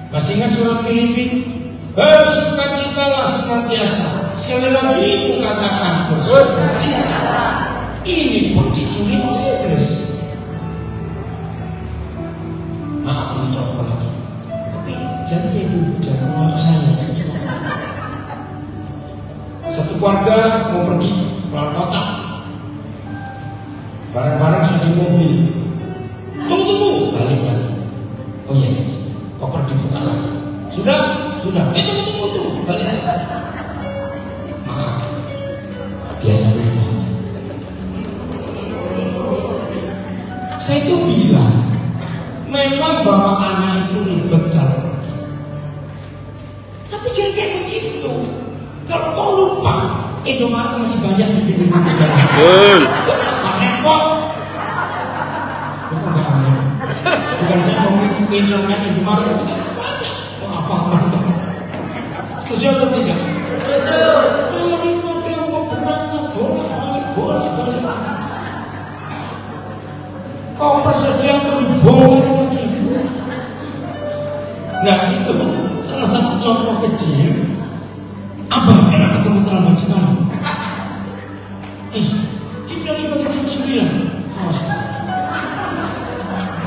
Masih ingat surat Filipi? Bersukacitalah senantiasa. Sekali lagi aku katakan bersukacita. Ini pun dicuri oleh iblis. Maaf, ini contoh lagi. Tapi jadi dulu jangan menolak saya. Satu keluarga mau pergi keluar kota, barang-barang sudah di mobil. Tunggu, balik lagi. Oh iya, koper dibuka lagi. Sudah. Tunggu, balik lagi. Maaf, biasa. Saya itu bilang, memang bawa anak itu ribet kalau pergi. Tapi jangan kayak begitu. Kalau kau lupa, Indomaret masih banyak di pinggir-pinggir jalan. Kenapa repot? Bukan nggak aman. Bukan saya mau ngilangkan Indomaret, itu banyak. Mau apa? Setuju atau tidak? Daripada mau berangkat bolak-balik. Koper saja terbolak lagi. Nah itu salah satu contoh kecil. Abah, kenapa kamu terlambat sekali? Dibilang ibadah jam 9. Awas.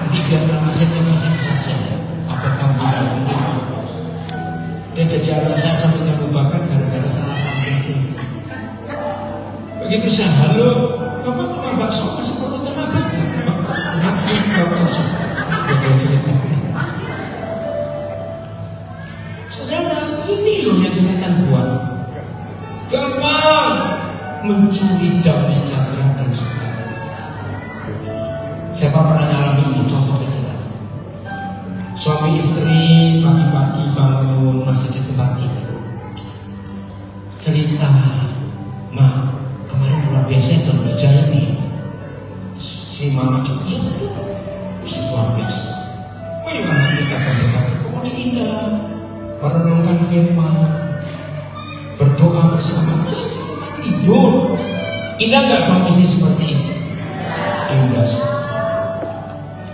Nanti biarkan nasibnya masing-masing. Apa kamu bilang? Dia jadi anak saya sampai Abu Bakar gara-gara salah sambung itu. Begitu saya halo, bapak tukang bakso masih perlu tenaga. Masih bakso. Betul cerita. Saudara, ini loh yang setan buat. Gampang mencuri damai sejahtera dan sukacita. Siapa pernah ngalami ini? Contoh kecil. Suami istri pagi-pagi bangun masih di tempat tidur. Cerita, Ma, kemarin luar biasa itu berjaya nih. Si mama cuma, iya betul, luar biasa. Oh iya, nanti kata-kata pokoknya indah. Merenungkan firman, berdoa bersama, masih tidur. Indah nggak suami istri seperti ini? Indah sekali.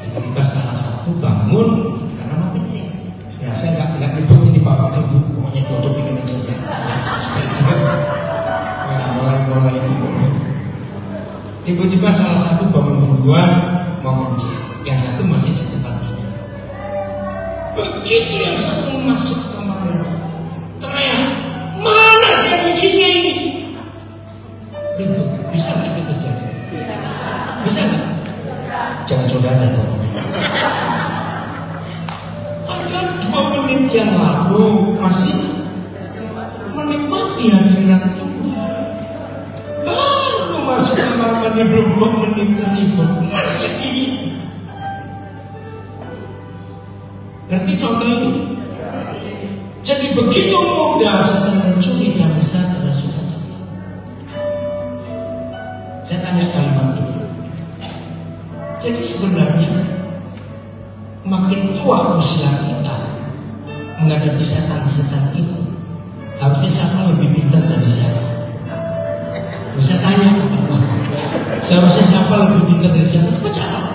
Tiba-tiba salah satu bangun karena mau kencing. Ya saya nggak nyebut ini bapak ibu, pokoknya duduk ini mencengnya. Ya mulai itu. Tiba-tiba salah satu bangun duluan mau kencing, yang satu masih di tempat tidur. Begitu yang satu masuk teriak, mana sih giginya ini? Ribut, bisa nggak itu terjadi? Bisa nggak? Jangan saudara dong. Ada 2 menit yang lalu masih menikmati hadirat Tuhan. Baru masuk kamar mandi belum 2 menit ribut. Mana sih gigi? Ngerti contoh ini? Jadi begitu mudah setan mencuri damai sejahtera dan sukacita. Saya tanya kalimat ini. Jadi sebenarnya makin tua usia kita menghadapi setan-setan itu, harusnya siapa lebih pintar dari siapa? Bisa tanya, seharusnya siapa lebih pintar dari siapa? Coba jawab.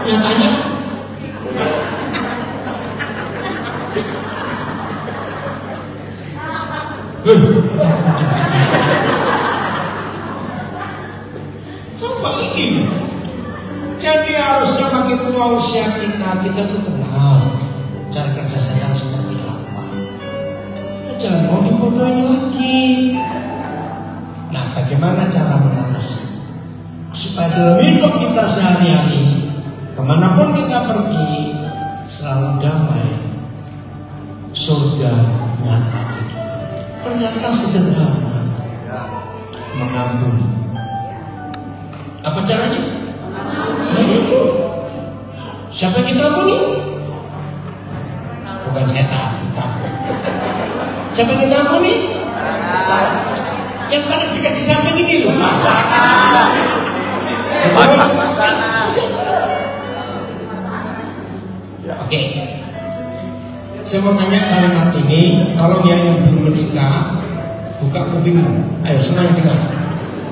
Yang tanya. Coba ini. Jadi harusnya makin tua usia kita tuh kenal cara kerja setan seperti apa. Ya, jangan mau dibodohin lagi. Nah, bagaimana cara mengatasi? Supaya dalam hidup kita sehari-hari, kemanapun kita pergi, selalu damai surga nyata di dunia. Ternyata sederhana, mengampuni. Apa caranya? Mengampuni. Siapa yang kita ampuni? Bukan setan, bukan. Siapa yang kita ampuni? Yang paling dekat di samping ini loh. Oke. Saya mau tanya kalimat ini, kalau dia yang belum menikah, buka kupingmu. Ayo semua yang dengar.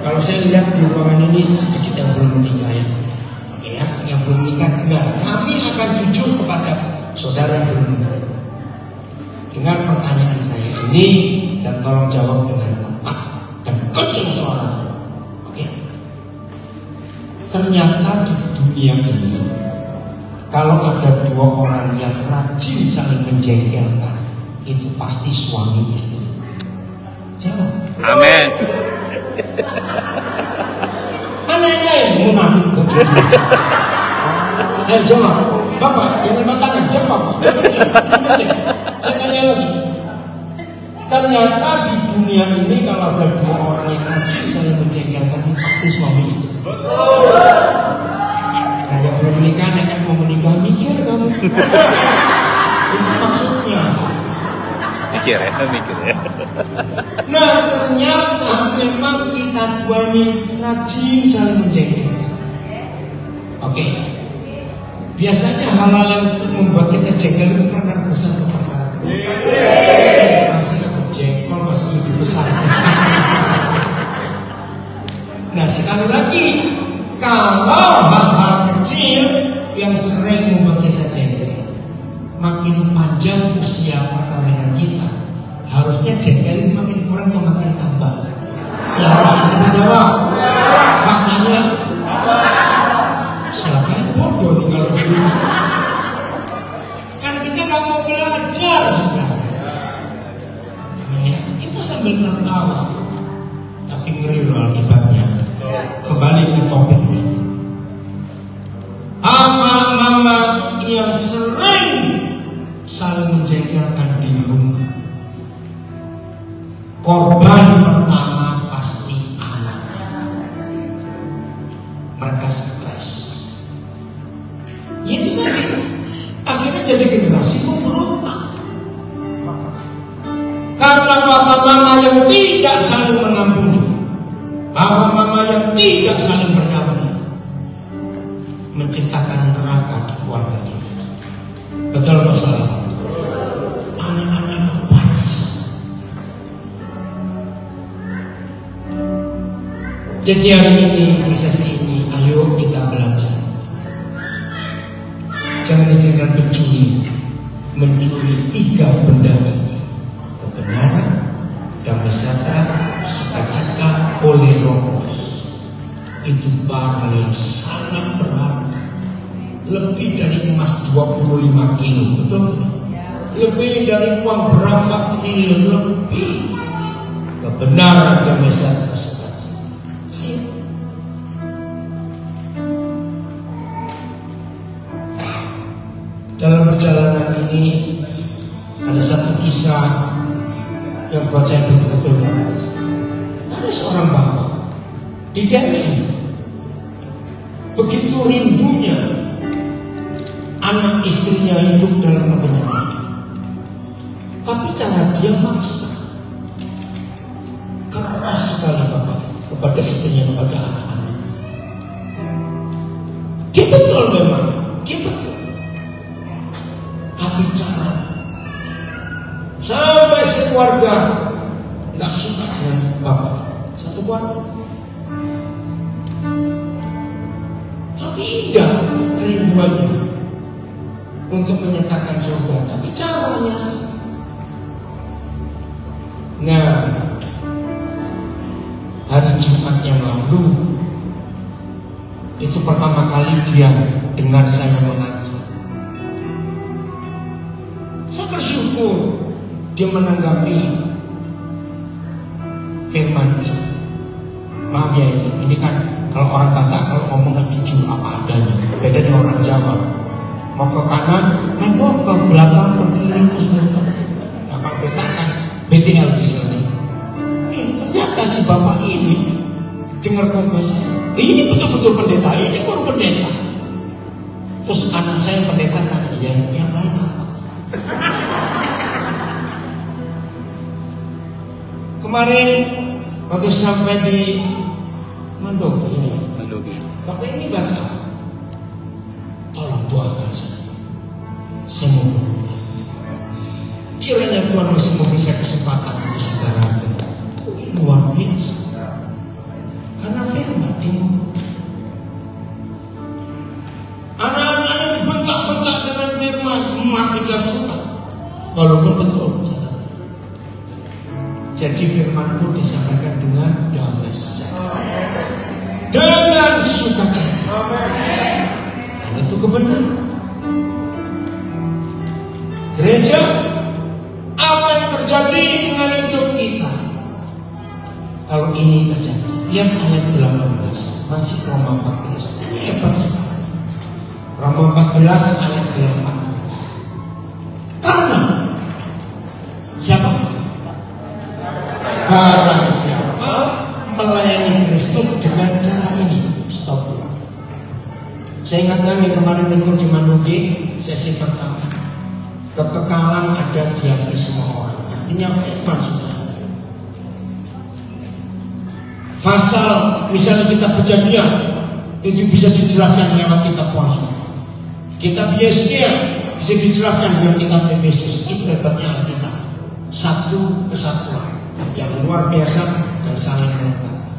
Kalau saya lihat di ruangan ini sedikit yang belum menikah ya. Ya, yang belum menikah dengar. Kami akan jujur kepada saudara yang belum menikah. Dengar pertanyaan saya ini dan tolong jawab dengan tepat dan kencang suara. Oke. Ternyata di dunia ini, kalau ada dua orang yang rajin saling menjengkelkan, itu pasti suami istri. Jawab. Amin. Mana yang lain? Munafik kejujur. Ayo jawab. Bapak, jangan batangan. Jawab. Saya tanya lagi. Ternyata di dunia ini kalau ada dua orang yang rajin saling menjengkelkan, itu pasti suami istri. Nah, yang belum menikah, nekat mau menikah, mikir kamu. Itu maksudnya. Mikir ya. Nah, ternyata memang kita dua ini rajin saling menjengkelkan. Oke. Biasanya hal-hal yang membuat kita jengkel itu perkara besar atau perkara kecil. Saya masih aku jengkol masih lebih besar. Nah, sekali lagi, kalau hal-hal kecil yang sering membuat kita jengkel, makin panjang usia perkawinan kita, harusnya jengkel itu makin kurang atau makin tambah? Seharusnya cepat jawab. Faktanya siapa yang bodoh tinggal begini? Kan kita nggak mau belajar sudah. Namanya kita sambil tertawa, tapi ngeri loh akibatnya. Kembali ke topik ini. Mama yang sering saling menjengkelkan di rumah, korban pertama pasti anak-anak. Mereka stres. Ya itu tadi. Akhirnya jadi generasi pemberontak. Karena papa mama yang tidak saling mengampuni, papa mama yang tidak saling berdamai, menciptakan neraka di keluarga kita. Betul atau salah? Anak-anak kepanasan. Jadi hari ini di sesi ini, ayo kita belajar. Jangan izinkan mencuri tiga benda ini: kebenaran, damai sejahtera, sukacita oleh Roh Kudus. Itu barang yang sangat berharga, lebih dari emas 25 kilo, betul? Lebih dari uang berapa triliun lebih. Kebenaran, damai sejahtera, sukacita. Dalam perjalanan ini ada satu kisah yang buat saya betul-betul bagus. Ada seorang bapak di Delhi, begitu rindunya anak istrinya hidup dalam kebenaran, tapi cara dia maksa. Keras sekali bapak kepada istrinya, kepada anak-anak. Dia betul memang, dia betul. Tapi cara sampai sekeluarga nggak suka dengan bapak, satu keluarga. Tapi indah kerinduannya untuk menyatakan surga, tapi caranya sih. Nah, hari Jumat yang lalu itu pertama kali dia dengar saya mengaji. Saya bersyukur dia menanggapi firman ini. Maaf ya, ini kan kalau orang Batak kalau ngomong jujur apa adanya. Beda dengan orang Jawa. Mau ke kanan, mau ke belakang, ke kiri, terus muter. betul pendeta, ini guru pendeta. Terus anak saya pendeta tanya, yang lain apa? Kemarin waktu sampai di Mandogi, Bapak ini baca, tolong doakan saya. Saya mau berubah. Kiranya Tuhan masih memberikan kesempatan untuk saudara. Luar biasa. Karena firman dia mau berubah. Anak-anaknya dibentak-bentak dengan firman, emak tidak suka. Walaupun betul. Jadi firman pun disampaikan dengan damai sejahtera, dengan sukacita. Dan itu kebenaran. Gereja, apa yang terjadi dengan hidup kita? Kalau ini terjadi, lihat ayat 18, masih Roma 14. Ini hebat sekali. Roma 14 ayat 18. Karena siapa? Barang siapa melayani Kristus dengan cara ini. Stop. Saya ingatkan yang kemarin minggu di Mandogi, sesi pertama. Kekekalan ada di hati semua orang. Artinya firman sudah. Pasal misalnya kita Perjanjian itu bisa dijelaskan lewat kitab Wahyu. Kitab Yesaya bisa dijelaskan dengan kitab Efesus. Itu hebatnya Alkitab. Satu kesatuan yang luar biasa dan saling melengkapi.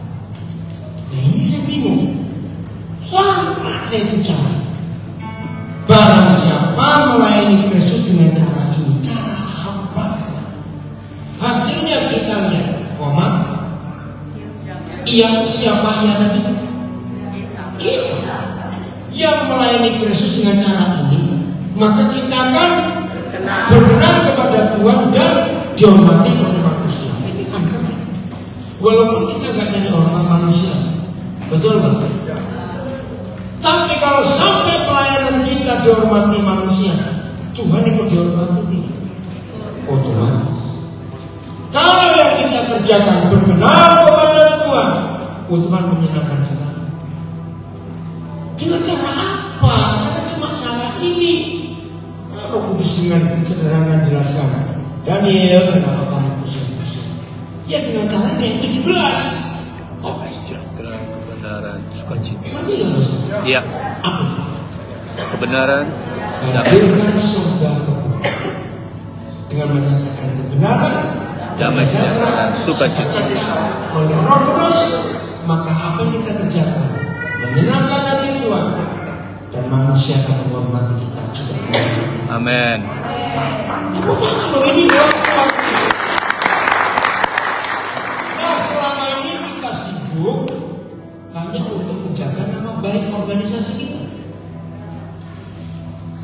Nah ini saya bingung. Lama saya bicara. Barang siapa melayani Kristus dengan cara ini, cara apa? Hasilnya kita lihat, yang siapa ia tadi? Kita yang melayani Kristus dengan cara ini, maka kita akan berkenan kepada Tuhan dan dihormati oleh manusia. Ini kan walaupun kita nggak jadi hormat manusia, betul nggak? Tapi kalau sampai pelayanan kita dihormati manusia, Tuhan ikut dihormati tidak? Otomatis. Kalau yang kita kerjakan berkenan kepada Tuhan, Tuhan menyenangkan sekali. Dengan cara apa? Karena cuma cara ini. Roh Kudus dengan sederhana jelaskan. Daniel, kenapa kamu pusing-pusing? Ya dengan cara yang 17. Kebenaran, sukacita. Ngerti gak maksudnya? Iya. Apa? Kebenaran, hadirkan surga kebenaran. Dengan menyatakan kebenaran, damai sejahtera, sukacita. Oleh Roh Kudus, maka apa yang kita kerjakan menyenangkan hati Tuhan dan manusia akan menghormati kita juga. Amin. Bukan kalau ini doang. Nah, selama ini kita sibuk hanya untuk menjaga nama baik organisasi kita.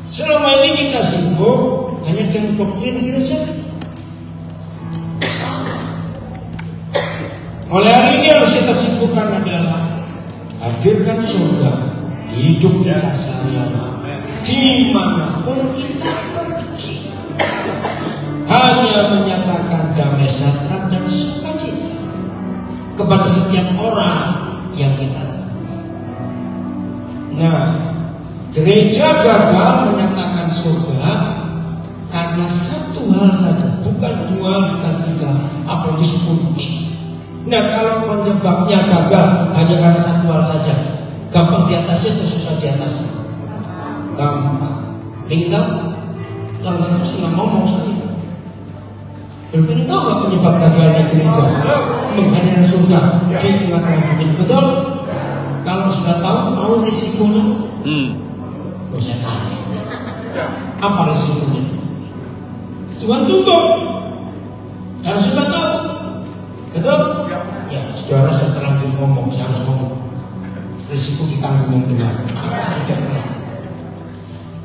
Selama ini kita sibuk hanya dengan doktrin gereja kita. Mulai hari ini harus kita sibukkan adalah hadirkan surga di hidup kita sehari-hari, dimanapun kita pergi. Hanya menyatakan damai sejahtera dan sukacita kepada setiap orang yang kita temui. Nah, gereja gagal menyatakan surga karena satu hal saja, bukan dua, bukan tiga, apalagi 10 tim. Nah, kalau penyebabnya gagal hanya karena satu hal saja, gampang diatasi atau susah diatasi? Gampang. Ingin tahu? Kalau saya nggak mau saja. Ingin tahu nggak penyebab gagalnya gereja menghadirkan surga di tengah-tengah dunia? Betul? Kalau sudah tahu risikonya? Kalau saya tanya, apa risikonya? Tuhan tutup. Kalau sudah tahu, betul? Ya, saudara saya terlanjur ngomong, saya harus ngomong. Risiko ditanggung yang benar. Apa tidak benar?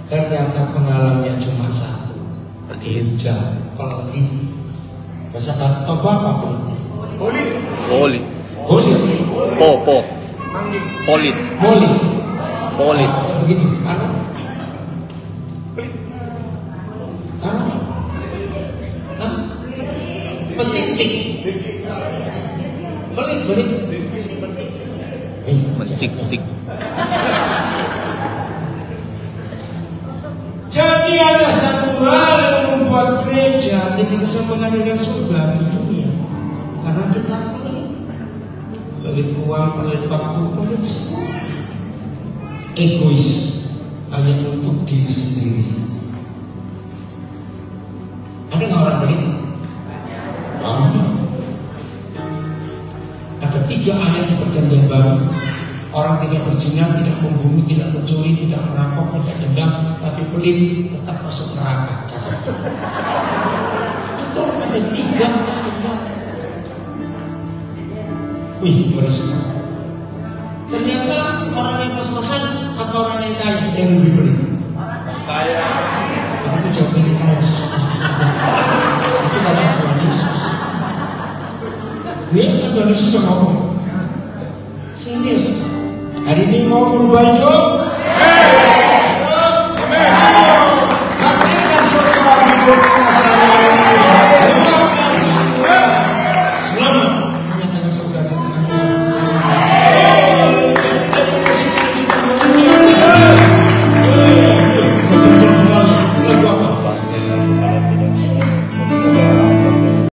Ternyata pengalamannya cuma satu. Gereja pelit. Bahasa Toba apa pelit? Polit. Polit. Begitu. Karena penting. Pelit. Tik-tik. Jadi ada satu hal yang membuat gereja tidak bisa menghadirkan surga di dunia, karena kita pelit uang, pelit waktu, pelit semua, egois, hanya untuk diri sendiri saja. Ada nggak orang pelit? Ada 3 ayat di Perjanjian Baru. Orang tidak berzina, tidak membunuh, tidak mencuri, tidak merampok, tidak dendam, tapi pelit tetap masuk neraka. Itu ada 3 ayat. Wih, berisiko. Ternyata orang yang pas-pasan atau orang yang kaya yang lebih pelit. Kaya. Itu jawabnya kaya susah-susah. Itu kata Tuhan Yesus. Dia kata Tuhan Yesus yang ngomong. Serius. Hari ini mau berubah hidup? Hadirkan surga hidup.